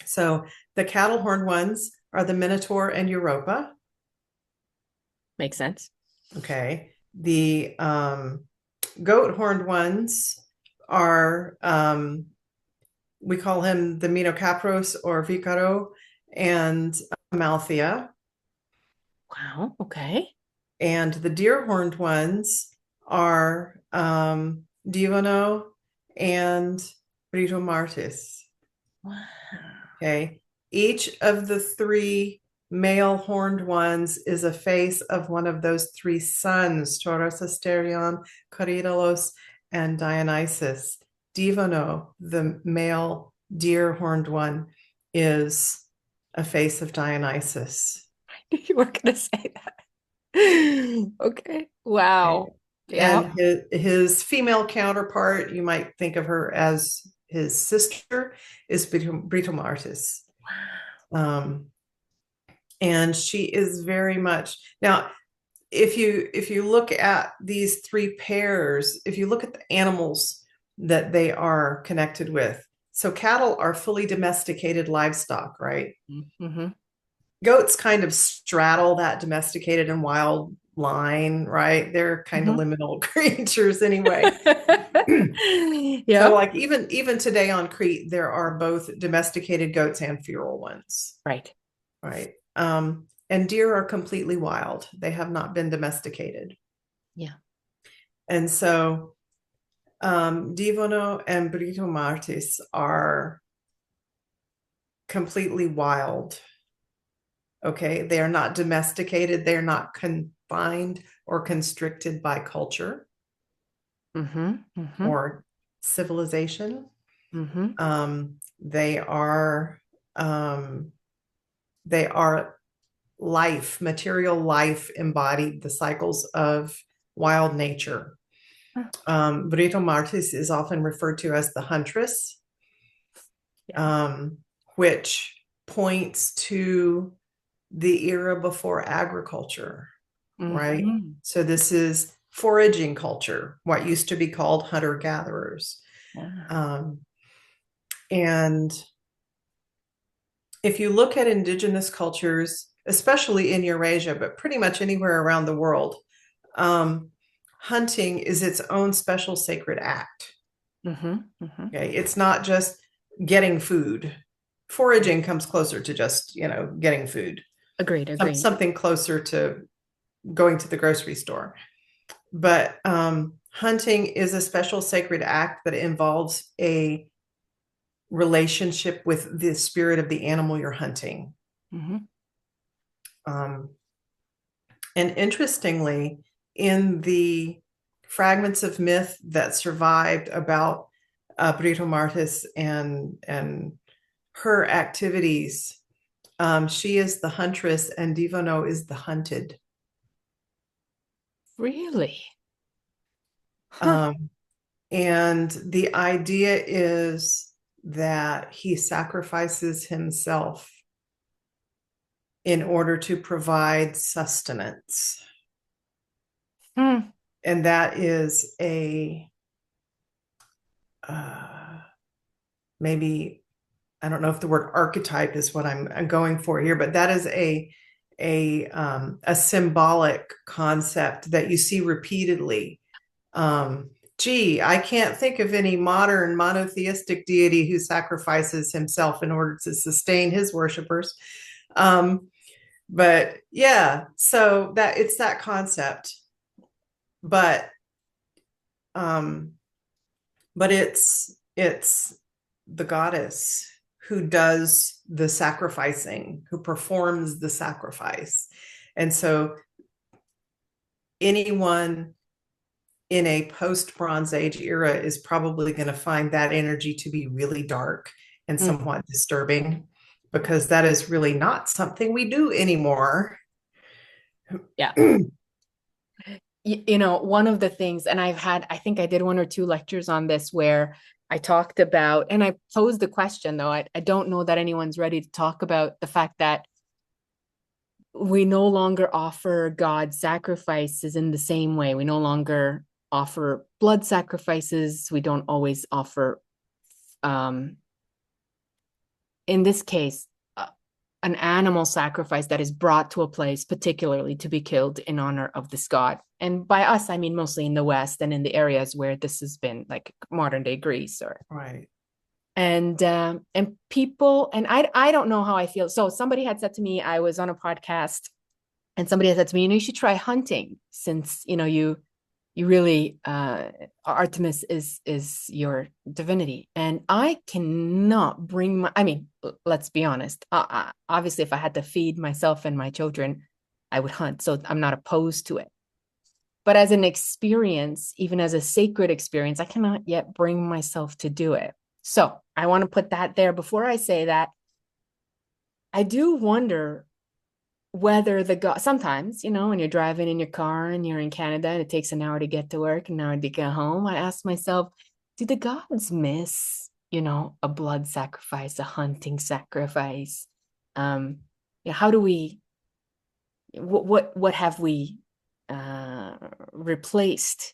So the cattle horned ones are the Minotaur and Europa. Makes sense. Okay. The goat horned ones are, we call him the Minocapros or Vicaro and Amalthea. Wow. Okay. And the deer horned ones are Divono and Britomartis. Wow. Okay. Each of the three male horned ones is a face of one of those three sons, Taurus, Asterion, Caridalos, and Dionysus. Divono, the male deer horned one, is a face of Dionysus. I knew you were going to say that. Okay. Wow. Okay. Yeah. And his female counterpart, you might think of her as his sister, is Britomartis. Wow. And she is very much now. If you look at these three pairs, if you look at the animals that they are connected with, so cattle are fully domesticated livestock, right? Mm-hmm. Goats kind of straddle that domesticated and wild line, right? They're kind of liminal creatures anyway. So Yep. like even today on Crete, there are both domesticated goats and feral ones. Right. Right. And deer are completely wild. They have not been domesticated. Yeah. And so Divono and Britomartis are completely wild. Okay. They are not domesticated. They're not confined or constricted by culture or civilization. They are life, material life embodied, the cycles of wild nature. Britomartis is often referred to as the huntress, which points to the era before agriculture, right? So this is foraging culture, what used to be called hunter-gatherers. And if you look at indigenous cultures, especially in Eurasia, but pretty much anywhere around the world, hunting is its own special sacred act. Okay, it's not just getting food. Foraging comes closer to just, getting food. Agreed. Something closer to going to the grocery store. But hunting is a special sacred act that involves a relationship with the spirit of the animal you're hunting. And interestingly, in the fragments of myth that survived about Britomartis and her activities, she is the huntress and Divono is the hunted. Really? And the idea is that he sacrifices himself in order to provide sustenance. And that is maybe, I don't know if the word archetype is what I'm going for here, but that is a symbolic concept that you see repeatedly. I can't think of any modern monotheistic deity who sacrifices himself in order to sustain his worshipers. But yeah, so that it's that concept, but it's the goddess who does the sacrificing, who performs the sacrifice. And so anyone in a post-Bronze Age era is probably going to find that energy to be really dark and somewhat disturbing, because that is really not something we do anymore. Yeah. one of the things, and I think I did one or two lectures on this where I talked about, and I posed the question, though I don't know that anyone's ready to talk about the fact that we no longer offer God sacrifices in the same way. We no longer offer blood sacrifices. We don't always offer, in this case, an animal sacrifice that is brought to a place, particularly to be killed in honor of this god. And by us, I mean mostly in the West and in the areas where this has been, like modern day Greece, or Right. and people, and I don't know how I feel. So somebody had said to me, I was on a podcast, and somebody had said to me, you should try hunting, since you really, Artemis is your divinity. And I cannot bring I mean, let's be honest, obviously if I had to feed myself and my children, I would hunt, so I'm not opposed to it. But as an experience, even as a sacred experience, I cannot yet bring myself to do it. So I want to put that there. Before I say that, I do wonder whether the god, sometimes, when you're driving in your car and you're in Canada and it takes an hour to get to work, an hour to get home, I ask myself, do the gods miss, a blood sacrifice, a hunting sacrifice? How do we, what have we replaced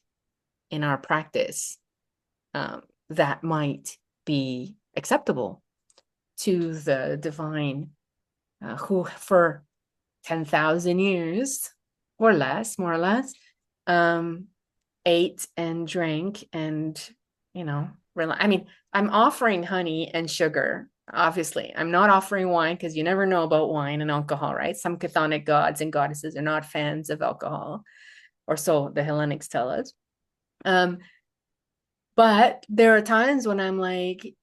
in our practice that might be acceptable to the divine, who for 10,000 years or less, more or less, ate and drank and, I mean, I'm offering honey and sugar. Obviously, I'm not offering wine, because you never know about wine and alcohol, right? Some chthonic gods and goddesses are not fans of alcohol, or so the Hellenics tell us. But there are times when I'm like,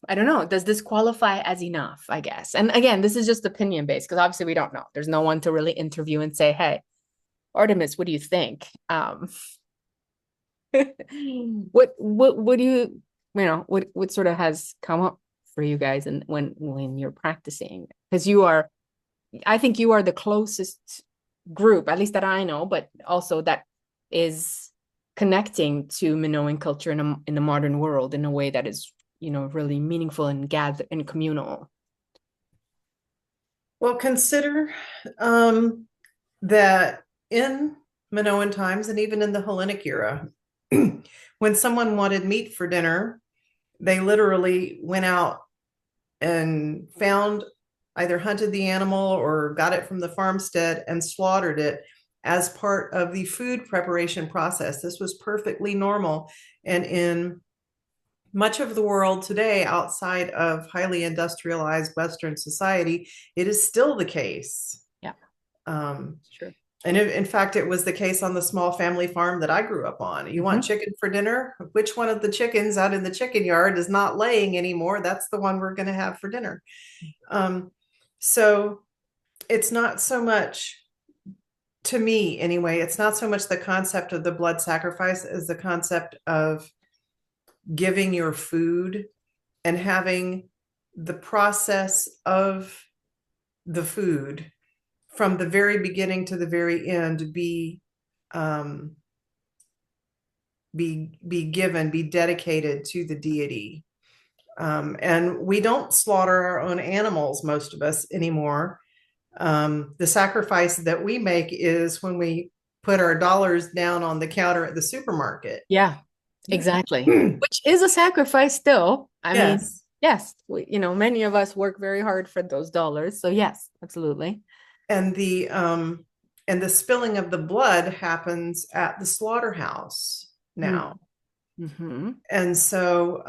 I don't know, does this qualify as enough, I guess? And again, this is just opinion based, because obviously we don't know. There's no one to really interview and say, hey, Artemis, what do you think? What do what sort of has come up for you guys, and when you're practicing? Because I think you are the closest group, at least that I know, but also that is connecting to Minoan culture in the modern world in a way that is, really meaningful and gather and communal. Well, consider that in Minoan times and even in the Hellenic era, when someone wanted meat for dinner, they literally went out and either hunted the animal or got it from the farmstead and slaughtered it as part of the food preparation process. This was perfectly normal. And in much of the world today, outside of highly industrialized Western society, it is still the case. Yeah. Sure. And in fact, it was the case on the small family farm that I grew up on. You want chicken for dinner? Which one of the chickens out in the chicken yard is not laying anymore? That's the one we're going to have for dinner. So it's not so much, to me anyway, it's not so much the concept of the blood sacrifice as the concept of giving your food and having the process of the food from the very beginning to the very end be given, be dedicated to the deity. And we don't slaughter our own animals, most of us, anymore. The sacrifice that we make is when we put our dollars down on the counter at the supermarket. Yeah, exactly. Which is a sacrifice still. I mean, yes, many of us work very hard for those dollars. So yes, absolutely. And the spilling of the blood happens at the slaughterhouse now. Mm-hmm. And so,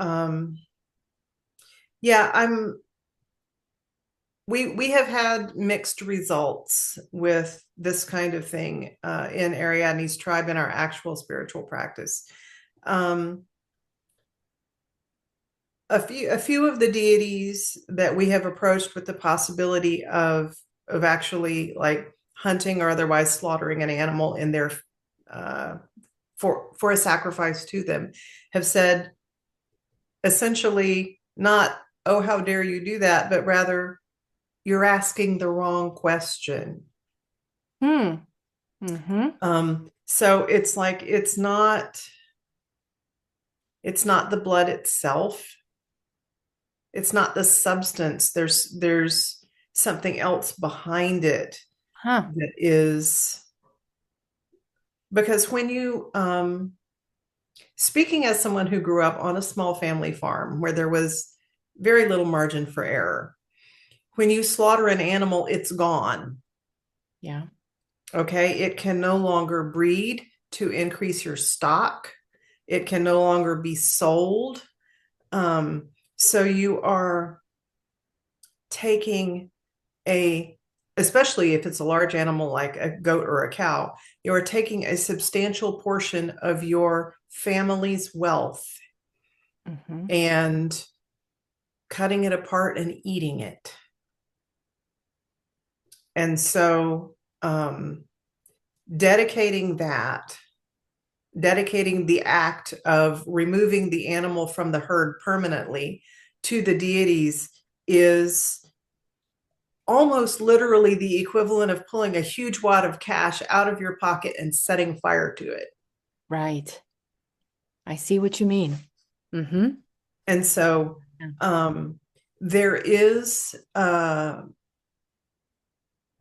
we have had mixed results with this kind of thing in Ariadne's tribe in our actual spiritual practice. A few of the deities that we have approached with the possibility of actually like hunting or otherwise slaughtering an animal in their for a sacrifice to them have said essentially not, oh, how dare you do that, but rather, you're asking the wrong question. Mm-hmm. So it's like it's not the blood itself. It's not the substance. There's something else behind it Huh. that is because when you speaking as someone who grew up on a small family farm where there was very little margin for error, when you slaughter an animal, it's gone. Yeah. Okay. It can no longer breed to increase your stock. It can no longer be sold. So you are taking a, especially if it's a large animal like a goat or a cow, you are taking a substantial portion of your family's wealth Mm-hmm. and cutting it apart and eating it. And so, dedicating that, dedicating the act of removing the animal from the herd permanently to the deities is almost literally the equivalent of pulling a huge wad of cash out of your pocket and setting fire to it. Right. I see what you mean. Mm-hmm. And so Yeah. um, there is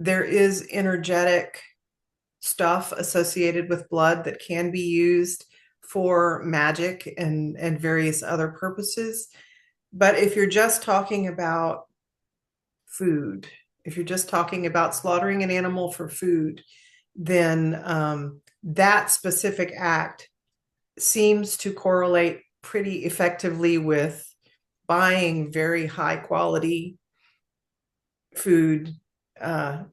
there is energetic stuff associated with blood that can be used for magic and various other purposes. But if you're just talking about food, if you're just talking about slaughtering an animal for food, then that specific act seems to correlate pretty effectively with buying very high quality food uh,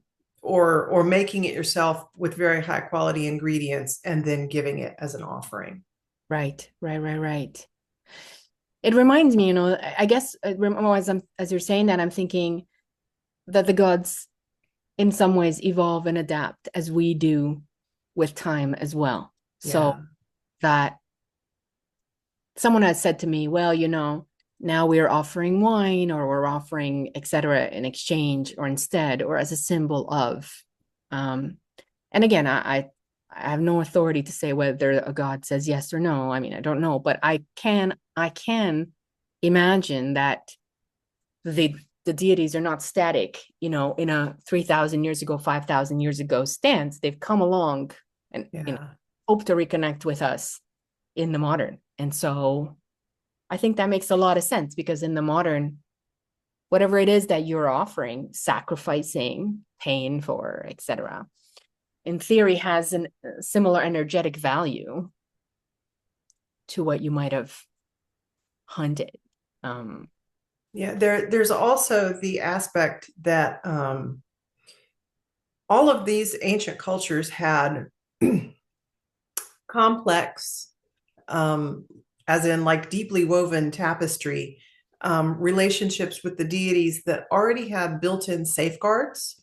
or making it yourself with very high quality ingredients and then giving it as an offering. Right. Right. Right. Right. It reminds me, I guess as you're saying that, I'm thinking that the gods in some ways evolve and adapt as we do with time as well. So Yeah. that someone has said to me, well, now we're offering wine or we're offering etc. in exchange or instead or as a symbol of. Um, and again, I have no authority to say whether a god says yes or no. I mean, I don't know, but I can imagine that the deities are not static, in a 3,000 years ago, 5,000 years ago stance. They've come along and Yeah. hope to reconnect with us in the modern. And so I think that makes a lot of sense because in the modern, whatever it is that you're offering, sacrificing, paying for, etc., in theory has a similar energetic value to what you might have hunted. Um, Yeah. There's also the aspect that all of these ancient cultures had complex, um, as in like deeply woven tapestry, relationships with the deities that already had built in safeguards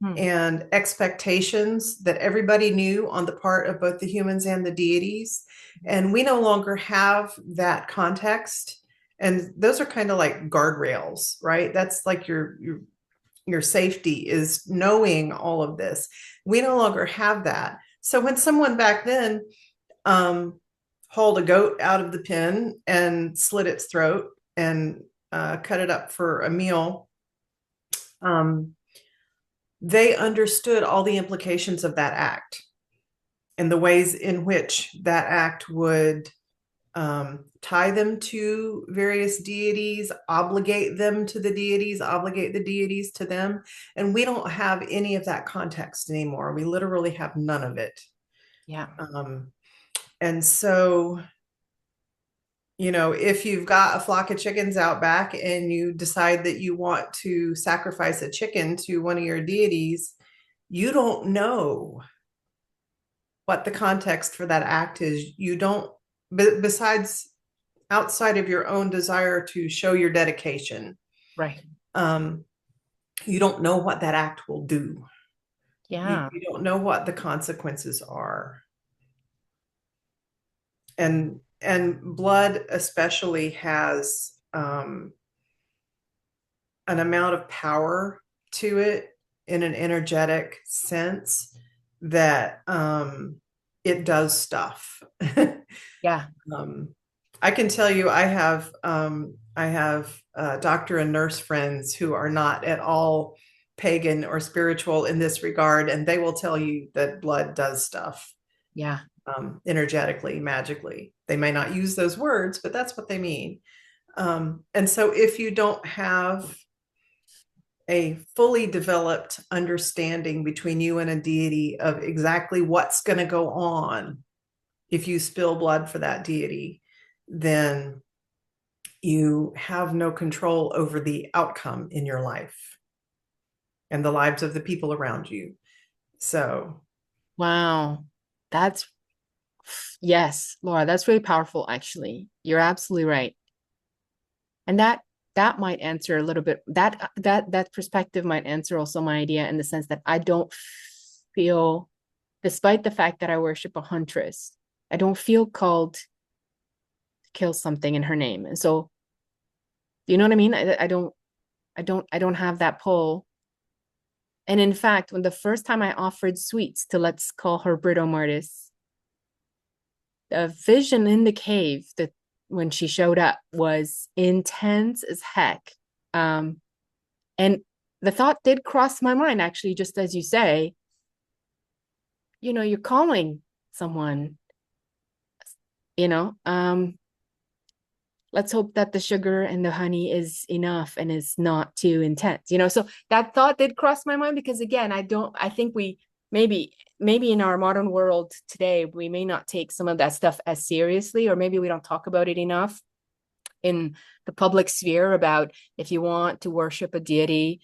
hmm, and expectations that everybody knew on the part of both the humans and the deities. And we no longer have that context. And those are kind of like guardrails, right? That's like your safety is knowing all of this. We no longer have that. So when someone back then um, hauled a goat out of the pen and slit its throat and cut it up for a meal, um, they understood all the implications of that act and the ways in which that act would tie them to various deities, obligate them to the deities, obligate the deities to them. And we don't have any of that context anymore. We literally have none of it. yeah, Um, and so, if you've got a flock of chickens out back and you decide that you want to sacrifice a chicken to one of your deities, you don't know what the context for that act is. You don't, besides outside of your own desire to show your dedication, right. um, you don't know what that act will do. You, Yeah. you don't know what the consequences are. And blood especially has an amount of power to it in an energetic sense that it does stuff. Yeah. um, I can tell you, I have doctor and nurse friends who are not at all pagan or spiritual in this regard, and they will tell you that blood does stuff, Yeah. energetically, magically. They may not use those words, but that's what they mean. And so, if you don't have a fully developed understanding between you and a deity of exactly what's going to go on if you spill blood for that deity, then you have no control over the outcome in your life and the lives of the people around you. So, Wow. That's, yes, Laura, that's really powerful, actually. You're absolutely right. And that might answer a little bit, that perspective might answer also my idea in the sense that I don't feel, despite the fact that I worship a huntress, I don't feel called to kill something in her name. And so, you know what I mean? I don't have that pull. And in fact, when the first time I offered sweets to, let's call her Britomartis, the vision in the cave that when she showed up was intense as heck. And the thought did cross my mind, actually, just as you say, you're calling someone, you know, let's hope that the sugar and the honey is enough and is not too intense, so that thought did cross my mind, because again, I think we maybe in our modern world today, we may not take some of that stuff as seriously, or maybe we don't talk about it enough in the public sphere about if you want to worship a deity,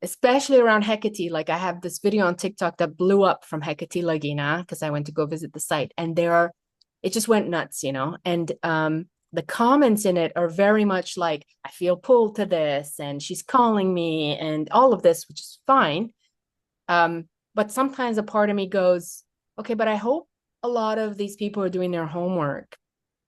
especially around Hecate. Like, I have this video on TikTok that blew up from Hecate Lagina because I went to go visit the site, and it just went nuts, and the comments in it are very much like, I feel pulled to this, and she's calling me, and all of this, which is fine. But sometimes a part of me goes, okay, but I hope a lot of these people are doing their homework.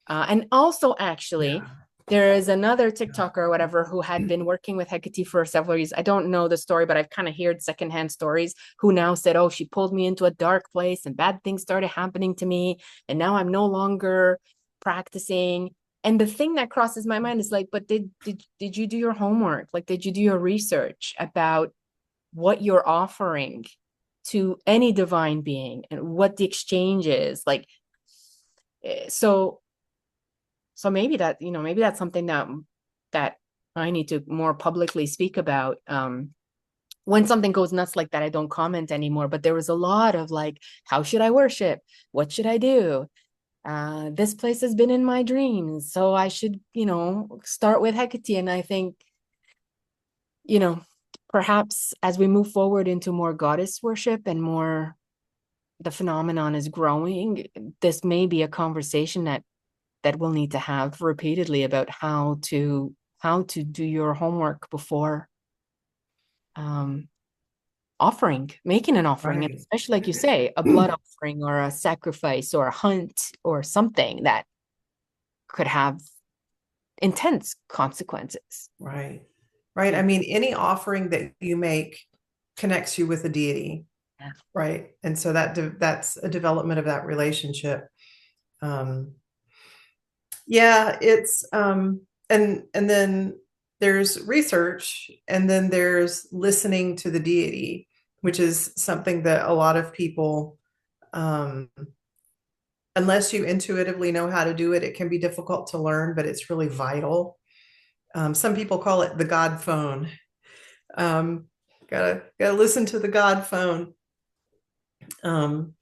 And also, actually, yeah. there is another TikToker or whatever who had been working with Hecate for several years. I don't know the story, but I've kind of heard secondhand stories, who now said, oh, she pulled me into a dark place and bad things started happening to me. And now I'm no longer practicing. And the thing that crosses my mind is like, but did you do your homework? Like, did you do your research about what you're offering to any divine being and what the exchange is? Like, so maybe that's something that I need to more publicly speak about. When something goes nuts like that, I don't comment anymore. But there was a lot of like, how should I worship? What should I do? This place has been in my dreams, so I should, start with Hecate. And I think, you know, perhaps as we move forward into more goddess worship and more the phenomenon is growing, this may be a conversation that we'll need to have repeatedly about how to do your homework before making an offering, and Right. especially like you say, a blood offering or a sacrifice or a hunt or something that could have intense consequences. Right. Right. I Yeah. mean, any offering that you make connects you with a deity, Yeah. right? And so that's a development of that relationship. Um, yeah, it's and then there's research, and then there's listening to the deity, which is something that a lot of people, um, unless you intuitively know how to do it, it can be difficult to learn, but it's really vital. Some people call it the God phone. Um, gotta listen to the God phone. Um,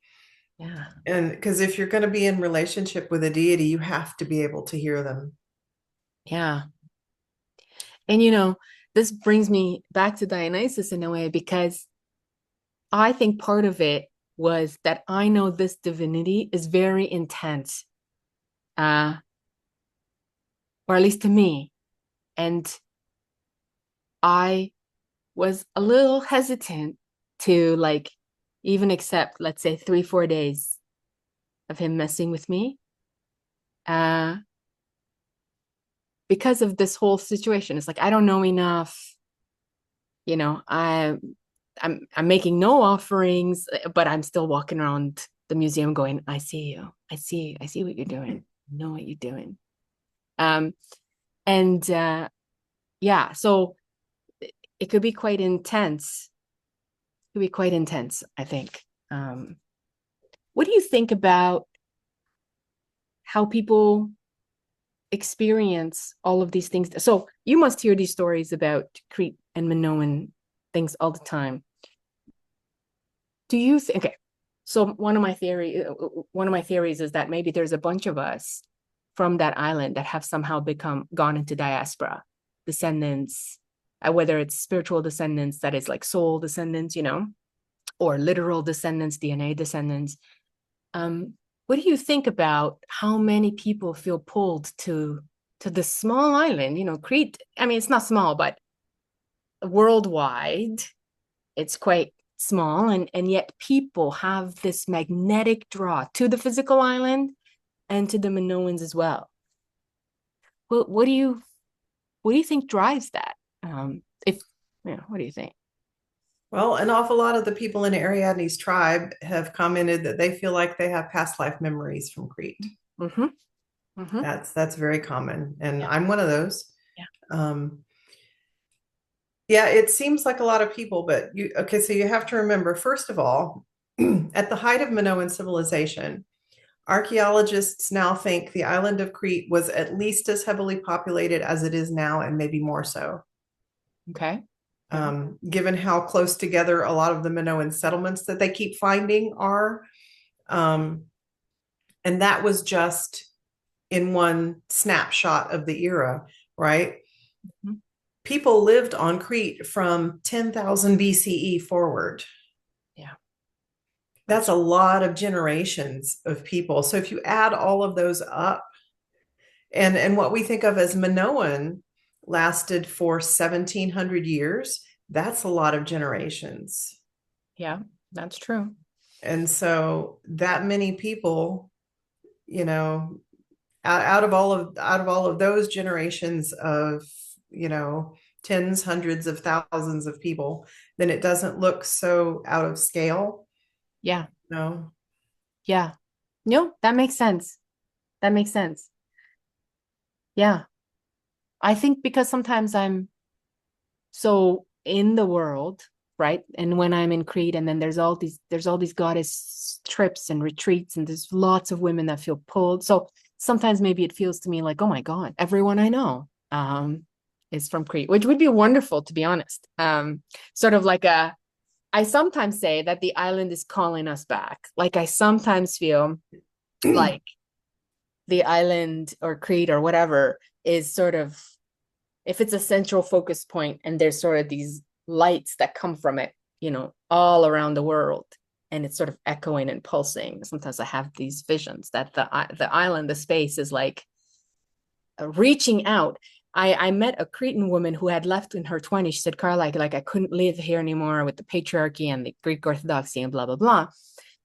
Yeah. and because if you're going to be in relationship with a deity, you have to be able to hear them. Yeah. And this brings me back to Dionysus in a way, because I think part of it was that I know this divinity is very intense, uh, or at least to me. And I was a little hesitant to like even accept, let's say, 3-4 days of him messing with me, uh, because of this whole situation. It's like, I don't know enough. You know, I I'm making no offerings, but I'm still walking around the museum going, I see you. I see what you're doing. I know what you're doing. Um, and yeah, so it could be quite intense. It could be quite intense, I think. What do you think about how people experience all of these things? So you must hear these stories about Crete and Minoan things all the time. Do you think, okay, so one of my theories is that maybe there's a bunch of us from that island that have somehow gone into diaspora, descendants, whether it's spiritual descendants, that is like soul descendants, or literal descendants, DNA descendants. What do you think about how many people feel pulled to this small island? Crete, I mean, it's not small, but worldwide, it's quite small, and yet people have this magnetic draw to the physical island and to the Minoans as well. Well, what do you think drives that? If what do you think? Well, an awful lot of the people in Ariadne's tribe have commented that they feel like they have past life memories from Crete. Mm-hmm. Mm-hmm. That's very common, and Yeah. I'm one of those. Yeah. Yeah, it seems like a lot of people, but so you have to remember, first of all, at the height of Minoan civilization, archaeologists now think the island of Crete was at least as heavily populated as it is now, and maybe more so. Okay. Yeah. Given how close together a lot of the Minoan settlements that they keep finding are. And that was just in one snapshot of the era, right? Mm-hmm. People lived on Crete from 10,000 BCE forward. Yeah. That's a lot of generations of people. So if you add all of those up, and what we think of as Minoan lasted for 1,700 years, that's a lot of generations. Yeah, that's true. And so that many people, out of all of those generations of, tens, hundreds of thousands of people, then it doesn't look so out of scale. Yeah. No. Yeah. No, that makes sense. That makes sense. Yeah. I think because sometimes I'm so in the world, right? And when I'm in Crete, and then there's all these goddess trips and retreats, and there's lots of women that feel pulled. So sometimes maybe it feels to me like, oh my God, everyone I know is from Crete, which would be wonderful, to be honest. Sort of like I sometimes say that the island is calling us back. Like I sometimes feel like the island or Crete or whatever is sort of, if it's a central focus point and there's sort of these lights that come from it, all around the world, and it's sort of echoing and pulsing. Sometimes I have these visions that the island, the space is like reaching out. I met a Cretan woman who had left in her 20s. She said, Carla, like I couldn't live here anymore with the patriarchy and the Greek Orthodoxy and blah, blah, blah.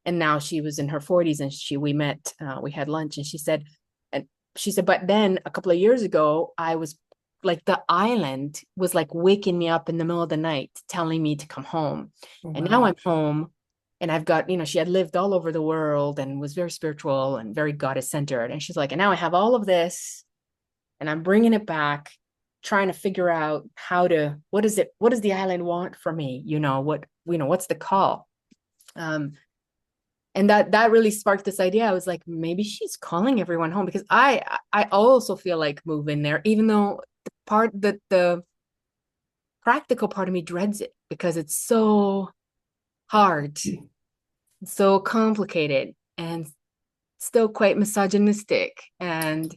And now she was in her 40s, and we met, we had lunch, and she said, but then a couple of years ago, I was like, the island was like waking me up in the middle of the night, telling me to come home. Wow. And now I'm home, and I've got, she had lived all over the world and was very spiritual and very goddess centered. And she's like, and now I have all of this, and I'm bringing it back, trying to figure out what does the island want from me? What's the call? And that really sparked this idea. I was like, maybe she's calling everyone home, because I also feel like moving there, even though the practical part of me dreads it because it's so hard, so complicated, and still quite misogynistic, and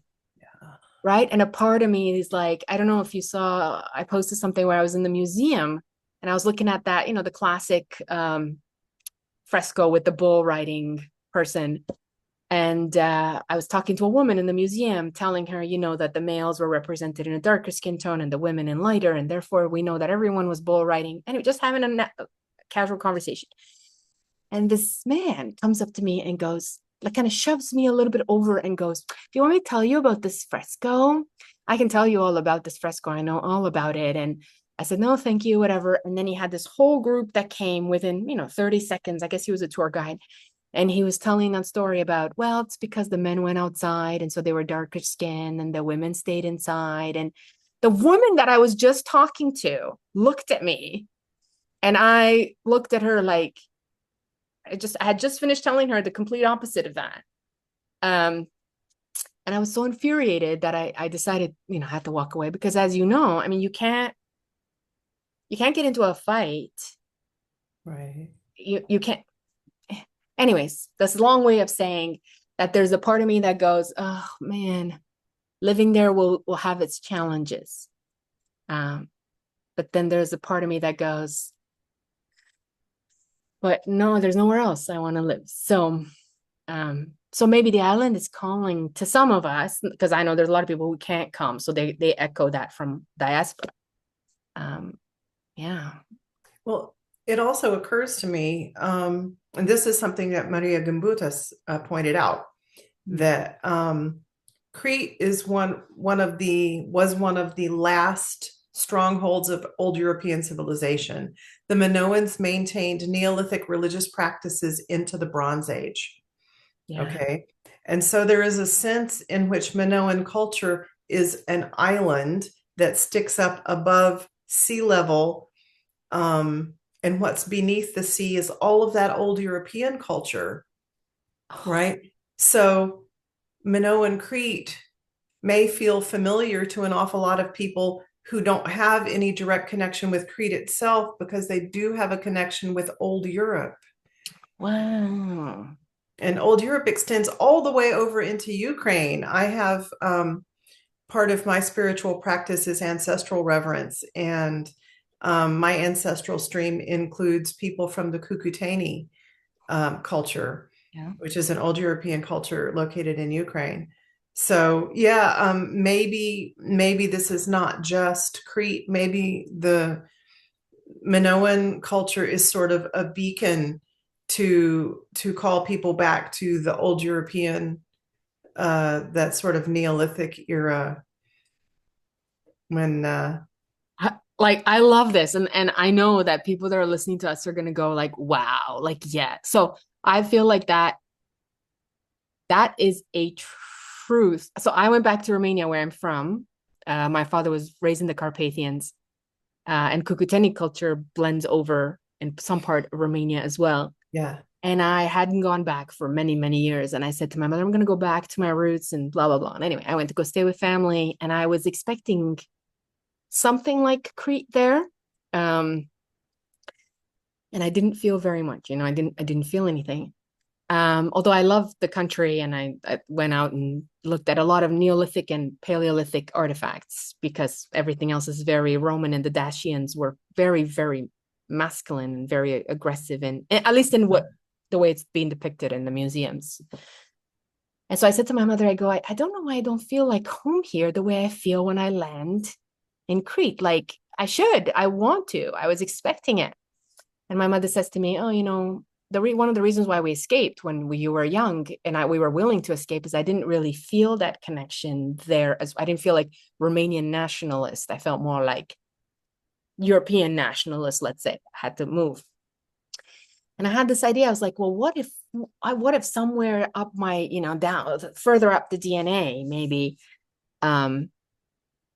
right. And a part of me is like, I don't know if you saw, I posted something where I was in the museum and I was looking at that, the classic fresco with the bull riding person. And I was talking to a woman in the museum, telling her, that the males were represented in a darker skin tone and the women in lighter. And therefore, we know that everyone was bull riding. And just having a casual conversation. And this man comes up to me and goes, like, kind of shoves me a little bit over and goes, do you want me to tell you about this fresco? I can tell you all about this fresco. I know all about it. And I said, no, thank you, whatever. And then he had this whole group that came within, 30 seconds. I guess he was a tour guide. And he was telling that story about, well, it's because the men went outside and so they were darker skinned and the women stayed inside. And the woman that I was just talking to looked at me and I looked at her like I had just finished telling her the complete opposite of that. And I was so infuriated that I decided, I had to walk away because as you know, I mean, you can't get into a fight. Right. You can't. Anyways, that's a long way of saying that there's a part of me that goes, oh man, living there will have its challenges. But then there's a part of me that goes, but no, there's nowhere else I want to live. So maybe the island is calling to some of us because I know there's a lot of people who can't come. So they echo that from diaspora. Yeah. Well, it also occurs to me, and this is something that Maria Gimbutas pointed out, that Crete is one of the last strongholds of old European civilization. The Minoans maintained Neolithic religious practices into the Bronze Age. Yeah. Okay. And so there is a sense in which Minoan culture is an island that sticks up above sea level. And what's beneath the sea is all of that old European culture, right? So Minoan Crete may feel familiar to an awful lot of people who don't have any direct connection with Crete itself because they do have a connection with old Europe. Wow. And old Europe extends all the way over into Ukraine. I have part of my spiritual practice is ancestral reverence, and my ancestral stream includes people from the Kukutani culture, Yeah. which is an old European culture located in Ukraine. So yeah, maybe this is not just Crete. Maybe the Minoan culture is sort of a beacon to call people back to the old European, that sort of Neolithic era when Like I love this and I know that people that are listening to us are going to go like wow, like yeah. So I feel like that is a truth. So I went back to Romania where I'm from. My father was raised in the Carpathians, and Cucuteni culture blends over in some part of Romania as well. yeah. And I hadn't gone back for many, many years. And I said to my mother, I'm going to go back to my roots and blah, blah, blah. And anyway, I went to go stay with family and I was expecting something like Crete there. And I didn't feel very much, I didn't feel anything. Although I loved the country and I went out and looked at a lot of Neolithic and Paleolithic artifacts because everything else is very Roman and the Dacians were very, very masculine and very aggressive and at least in the way it's being depicted in the museums. And so I said to my mother, I go, I don't know why I don't feel like home here the way I feel when I land in Crete. Like I want to, I was expecting it. And my mother says to me, oh, one of the reasons why we escaped when you were young and we were willing to escape is I didn't really feel that connection there. As I didn't feel like Romanian nationalist. I felt more like European nationalist, let's say, had to move. And I had this idea. I was like, well, what if somewhere up my, down further up the DNA, maybe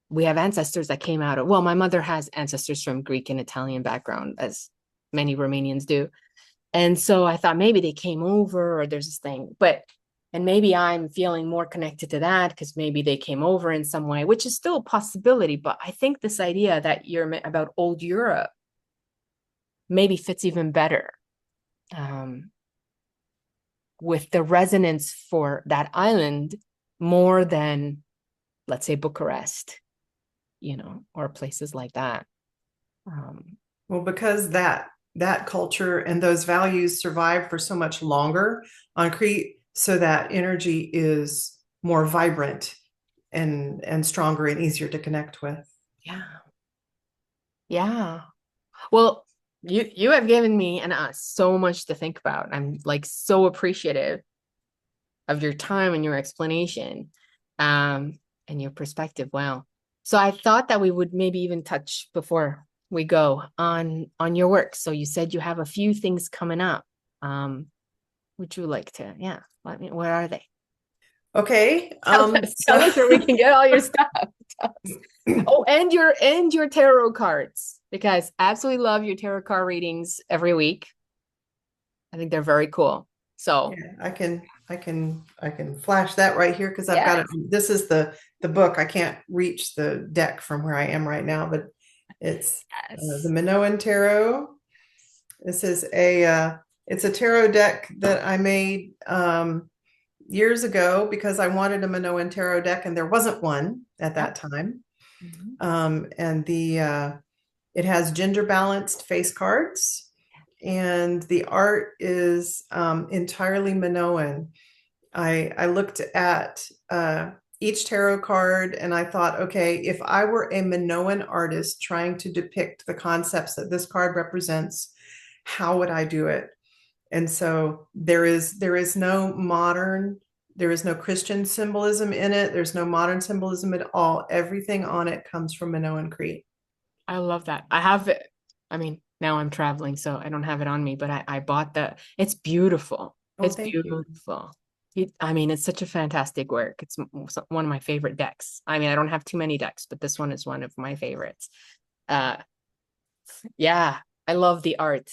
we have ancestors that came out of, well, my mother has ancestors from Greek and Italian background, as many Romanians do. And so I thought maybe they came over or there's this thing, and maybe I'm feeling more connected to that because maybe they came over in some way, which is still a possibility. But I think this idea that you're about old Europe maybe fits even better with the resonance for that island more than, let's say, Bucharest, or places like that. Well, because that culture and those values survive for so much longer on Crete, so that energy is more vibrant and stronger and easier to connect with. Yeah. Well, you have given me and us so much to think about. I'm like so appreciative of your time and your explanation, and your perspective. Wow. So I thought that we would maybe even touch before we go on your work. So you said you have a few things coming up. Would you like to, yeah, let me, where are they? Okay. Tell us where we can get all your stuff. Oh, and your tarot cards, because I absolutely love your tarot card readings every week. I think they're very cool. So yeah, I can flash that right here because I've got yes, it. This is the book. I can't reach the deck from where I am right now, but it's the yes. Minoan Tarot. This is it's a tarot deck that I made years ago because I wanted a Minoan tarot deck and there wasn't one at Yep. that time. Mhm. And it has gender balanced face cards, and the art is entirely Minoan. I looked at each tarot card and I thought, okay, if I were a Minoan artist trying to depict the concepts that this card represents, how would I do it? And so there is no Christian symbolism in it. There's no modern symbolism at all. Everything on it comes from Minoan Crete. I love that. I have it. I mean, now I'm traveling, so I don't have it on me, but I bought it's beautiful. Oh, It's thank you. beautiful. I mean, it's such a fantastic work. It's one of my favorite decks. I mean, I don't have too many decks, but this one is one of my favorites. Uh, yeah, I love the art.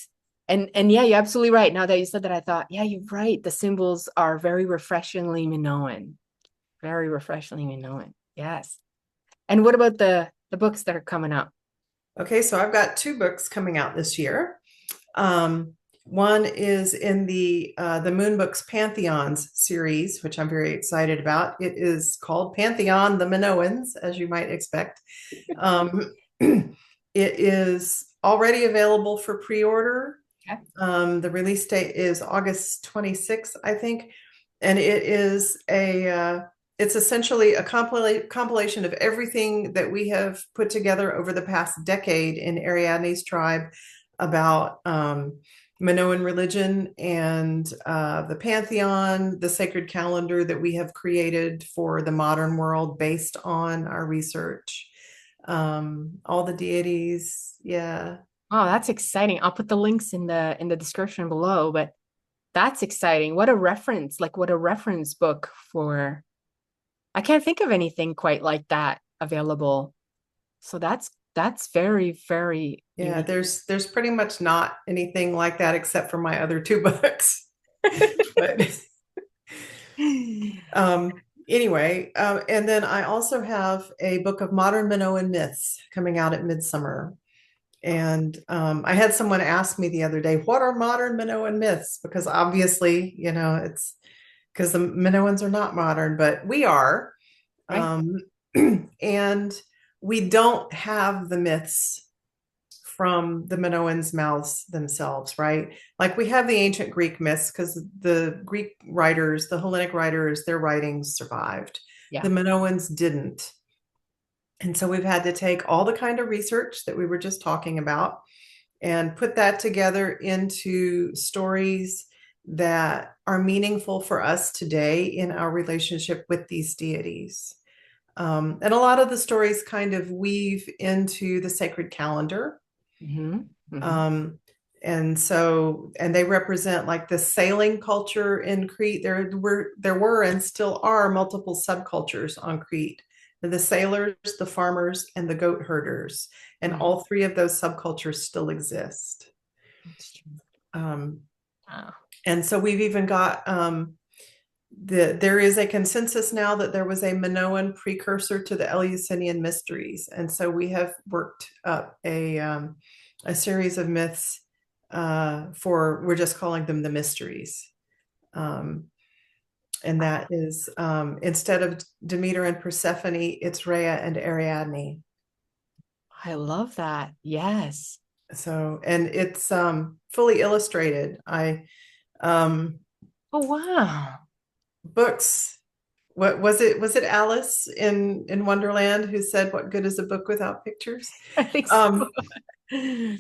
And yeah, you're absolutely right. Now that you said that, I thought, yeah, you're right. The symbols are very refreshingly Minoan. Very refreshingly Minoan. Yes. And what about the books that are coming up? Okay, so I've got two books coming out this year. One is in the Moon Books Pantheons series, which I'm very excited about. It is called Pantheon, the Minoans, as you might expect. It is already available for pre-order. Okay. The release date is August 26th, I think, and it's essentially a compilation of everything that we have put together over the past decade in Ariadne's tribe about Minoan religion and the Pantheon, the sacred calendar that we have created for the modern world based on our research. All the deities, yeah. Oh, that's exciting. I'll put the links in the description below, but that's exciting. What a reference, like what a reference book for I can't think of anything quite like that available. So that's very, very Yeah, unique. there's pretty much not anything like that except for my other two books. But anyway, and then I also have a book of modern Minoan myths coming out at midsummer. And I had someone ask me the other day, what are modern Minoan myths? Because obviously, it's because the Minoans are not modern, but we are. Right? Um, and we don't have the myths from the Minoans' mouths themselves, right? Like we have the ancient Greek myths because the Greek writers, the Hellenic writers, their writings survived. The Yeah. Minoans didn't. And so we've had to take all the kind of research that we were just talking about and put that together into stories that are meaningful for us today in our relationship with these deities. And a lot of the stories kind of weave into the sacred calendar. Mm-hmm. Mm-hmm. And they represent like the sailing culture in Crete. There were and still are multiple subcultures on Crete. The sailors, the farmers, and the goat herders. And Mm-hmm. all three of those subcultures still exist. That's true. Um, Wow. and so we've even got there is a consensus now that there was a Minoan precursor to the Eleusinian mysteries, and so we have worked up a series of myths for we're just calling them the mysteries, and that is instead of Demeter and Persephone, it's Rhea and Ariadne. I love that. Yes. So, and it's fully illustrated. I Oh, wow. books. What was it? Was it Alice in Wonderland who said, "What good is a book without pictures?" I think so. Um,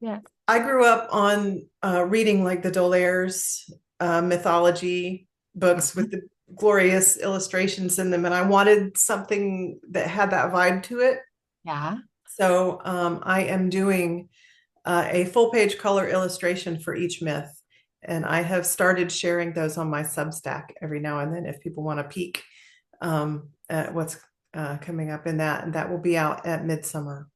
Yeah. I grew up on reading like the D'Aulaire's mythology books Mhm. with the glorious illustrations in them, and I wanted something that had that vibe to it. Yeah. So I am doing a full page color illustration for each myth. And I have started sharing those on my Substack every now and then if people want to peek at what's coming up in that. And that will be out at midsummer.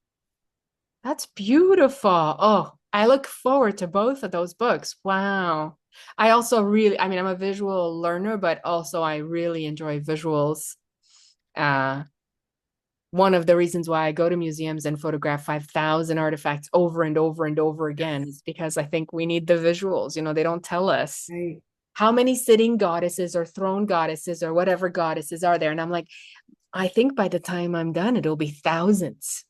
That's beautiful. Oh, I look forward to both of those books. Wow. I also really, I mean, I'm a visual learner, but also I really enjoy visuals. Uh, One of the reasons why I go to museums and photograph 5,000 artifacts over and over and over again is because I think we need the visuals. They don't tell us Right. how many sitting goddesses or throne goddesses or whatever goddesses are there. And I'm like, I think by the time I'm done, it'll be thousands.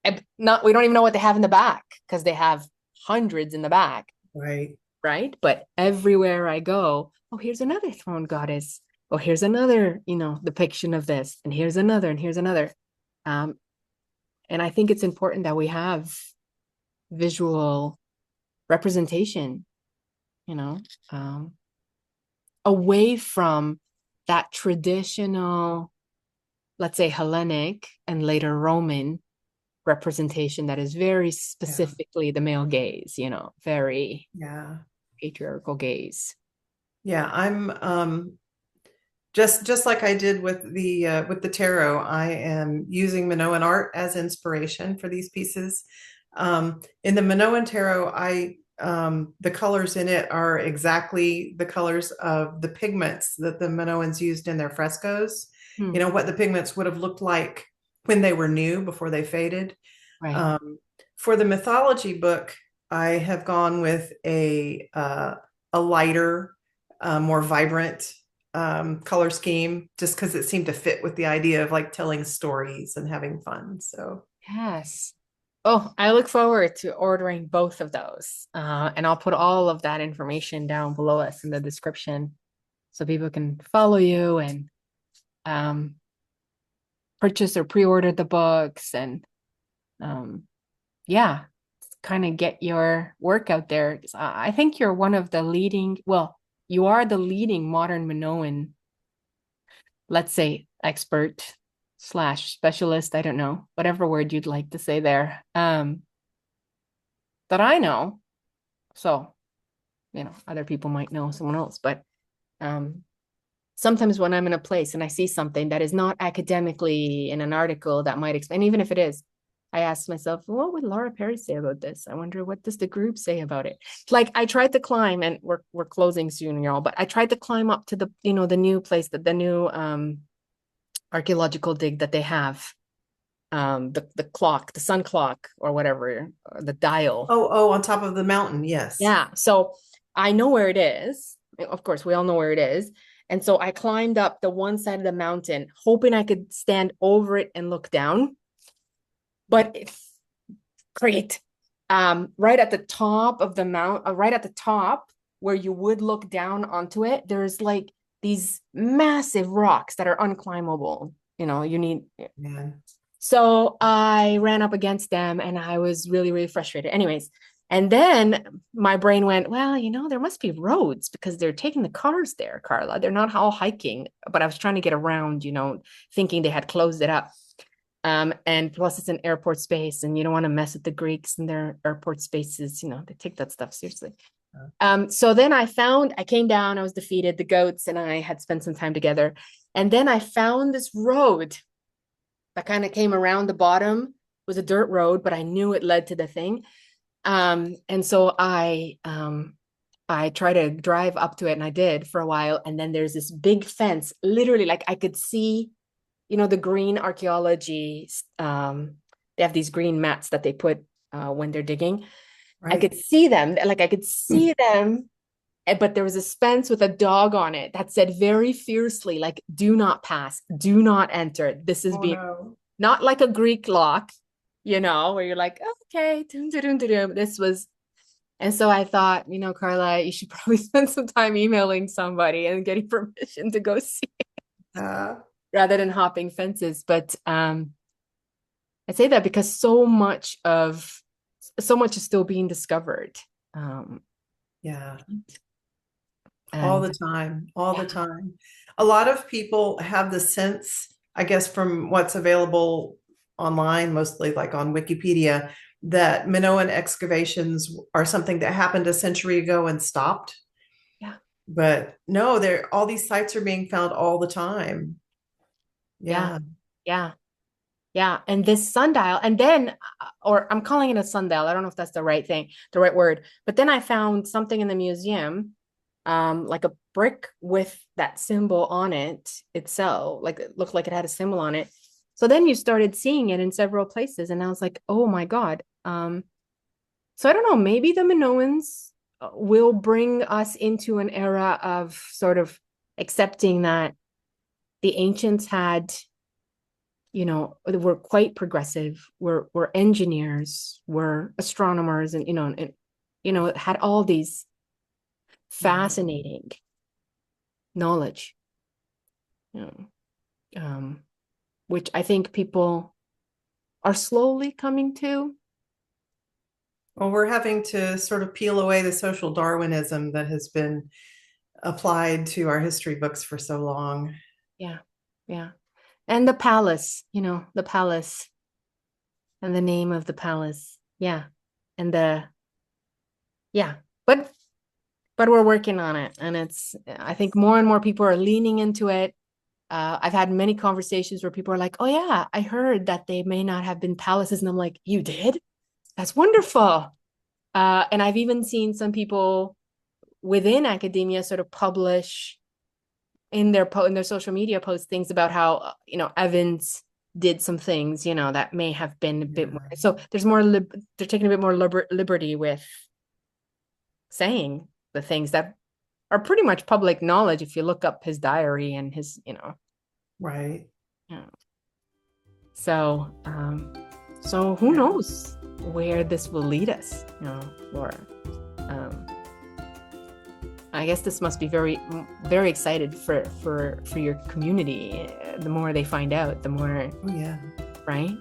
We don't even know what they have in the back because they have hundreds in the back, Right. right? But everywhere I go, oh, here's another throne goddess. Oh, here's another, depiction of this, and here's another, and here's another. Um, and I think it's important that we have visual representation, you know, um, away from that traditional, let's say Hellenic and later Roman representation that is very Yeah. specifically the male gaze, very Yeah. patriarchal gaze. Yeah. I'm just like I did with the tarot, I am using Minoan art as inspiration for these pieces. In the Minoan tarot, I the colors in it are exactly the colors of the pigments that the Minoans used in their frescoes. Hmm. You know what the pigments would have looked like when they were new before they faded. Right. Um, for the mythology book, I have gone with a lighter, more vibrant color scheme, just because it seemed to fit with the idea of like telling stories and having fun. So Yes. Oh, I look forward to ordering both of those. And I'll put all of that information down below us in the description so people can follow you and um, purchase or pre-order the books and um, yeah, kind of get your work out there. 'Cause I think you're one of the leading, well, you are the leading modern Minoan, let's say, expert slash specialist. I don't know, whatever word you'd like to say there, that I know. So, other people might know someone else, but um, sometimes when I'm in a place and I see something that is not academically in an article that might explain, even if it is, I ask myself, what would Laura Perry say about this? I wonder what does the group say about it? Like I tried to climb, and we're closing soon, y'all, but I tried to climb up to the new place that the new archaeological dig that they have. The clock, the sun clock or whatever, or the dial. oh, on top of the mountain, yes. Yeah. So I know where it is. Of course, we all know where it is. And so I climbed up the one side of the mountain, hoping I could stand over it and look down. But it's great. Right at the top of the mount, right at the top where you would look down onto it, there's like these massive rocks that are unclimbable. You need. Man. So I ran up against them and I was really, really frustrated. Anyways, and then my brain went, well, there must be roads because they're taking the cars there, Carla. They're not all hiking. But I was trying to get around, thinking they had closed it up. And plus it's an airport space and you don't want to mess with the Greeks and their airport spaces. They take that stuff seriously. So then I came down, I was defeated. The goats and I had spent some time together. And then I found this road that kind of came around the bottom. It was a dirt road, but I knew it led to the thing. And so I tried to drive up to it and I did for a while. And then there's this big fence, literally like I could see, the green archaeology, they have these green mats that they put when they're digging. I Right. could see them, like I could see them, but there was a fence with a dog on it that said very fiercely, like, do not pass, do not enter. This is Oh being no. not like a Greek lock, where you're like, okay, this was. And so I thought, Carla, you should probably spend some time emailing somebody and getting permission to go see Uh, rather than hopping fences. But I say that because so much is still being discovered. Um, yeah. All and the time, all the yeah, time. A lot of people have the sense, I guess, from what's available online, mostly like on Wikipedia, that Minoan excavations are something that happened a century ago and stopped. Yeah. But no, all these sites are being found all the time. Yeah. Yeah. Yeah. Yeah. And this sundial, and then, or I'm calling it a sundial. I don't know if that's the right thing, the right word. But then I found something in the museum, like a brick with that symbol on it itself. Like it looked like it had a symbol on it. So then you started seeing it in several places, and I was like, oh my God. So I don't know, maybe the Minoans will bring us into an era of sort of accepting that the ancients had, were quite progressive, were engineers, were astronomers, and had all these fascinating knowledge, you which I think people are slowly coming to. Well, we're having to sort of peel away the social Darwinism that has been applied to our history books for so long. Yeah, yeah. And the palace, the palace and the name of the palace. Yeah. And yeah, but we're working on it. And I think more and more people are leaning into it. I've had many conversations where people are like, oh yeah, I heard that they may not have been palaces. And I'm like, you did? That's wonderful. And I've even seen some people within academia sort of publish in their social media posts things about how, Evans did some things, that may have been a bit more. So there's more, they're taking a bit more liberty with saying the things that are pretty much public knowledge if you look up his diary and his, Right. Yeah. So, so who knows where this will lead us, Laura. I guess this must be very, very excited for your community. The more they find out, the more, right?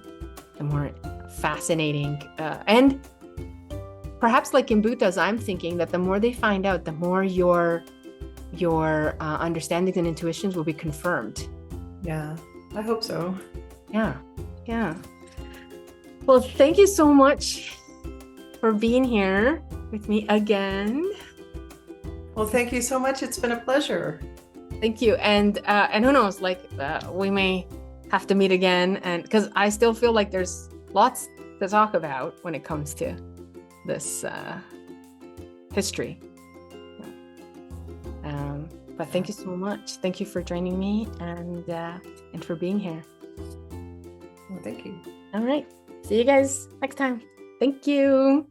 The more fascinating, and perhaps like in Bhutas, I'm thinking that the more they find out, the more your understandings and intuitions will be confirmed. Yeah, I hope so. Yeah. Well, thank you so much for being here with me again. Well, thank you so much. It's been a pleasure. Thank you. And who knows, we may have to meet again, and because I still feel like there's lots to talk about when it comes to this history. But thank you so much. Thank you for joining me and for being here. Well, thank you. All right. See you guys next time. Thank you.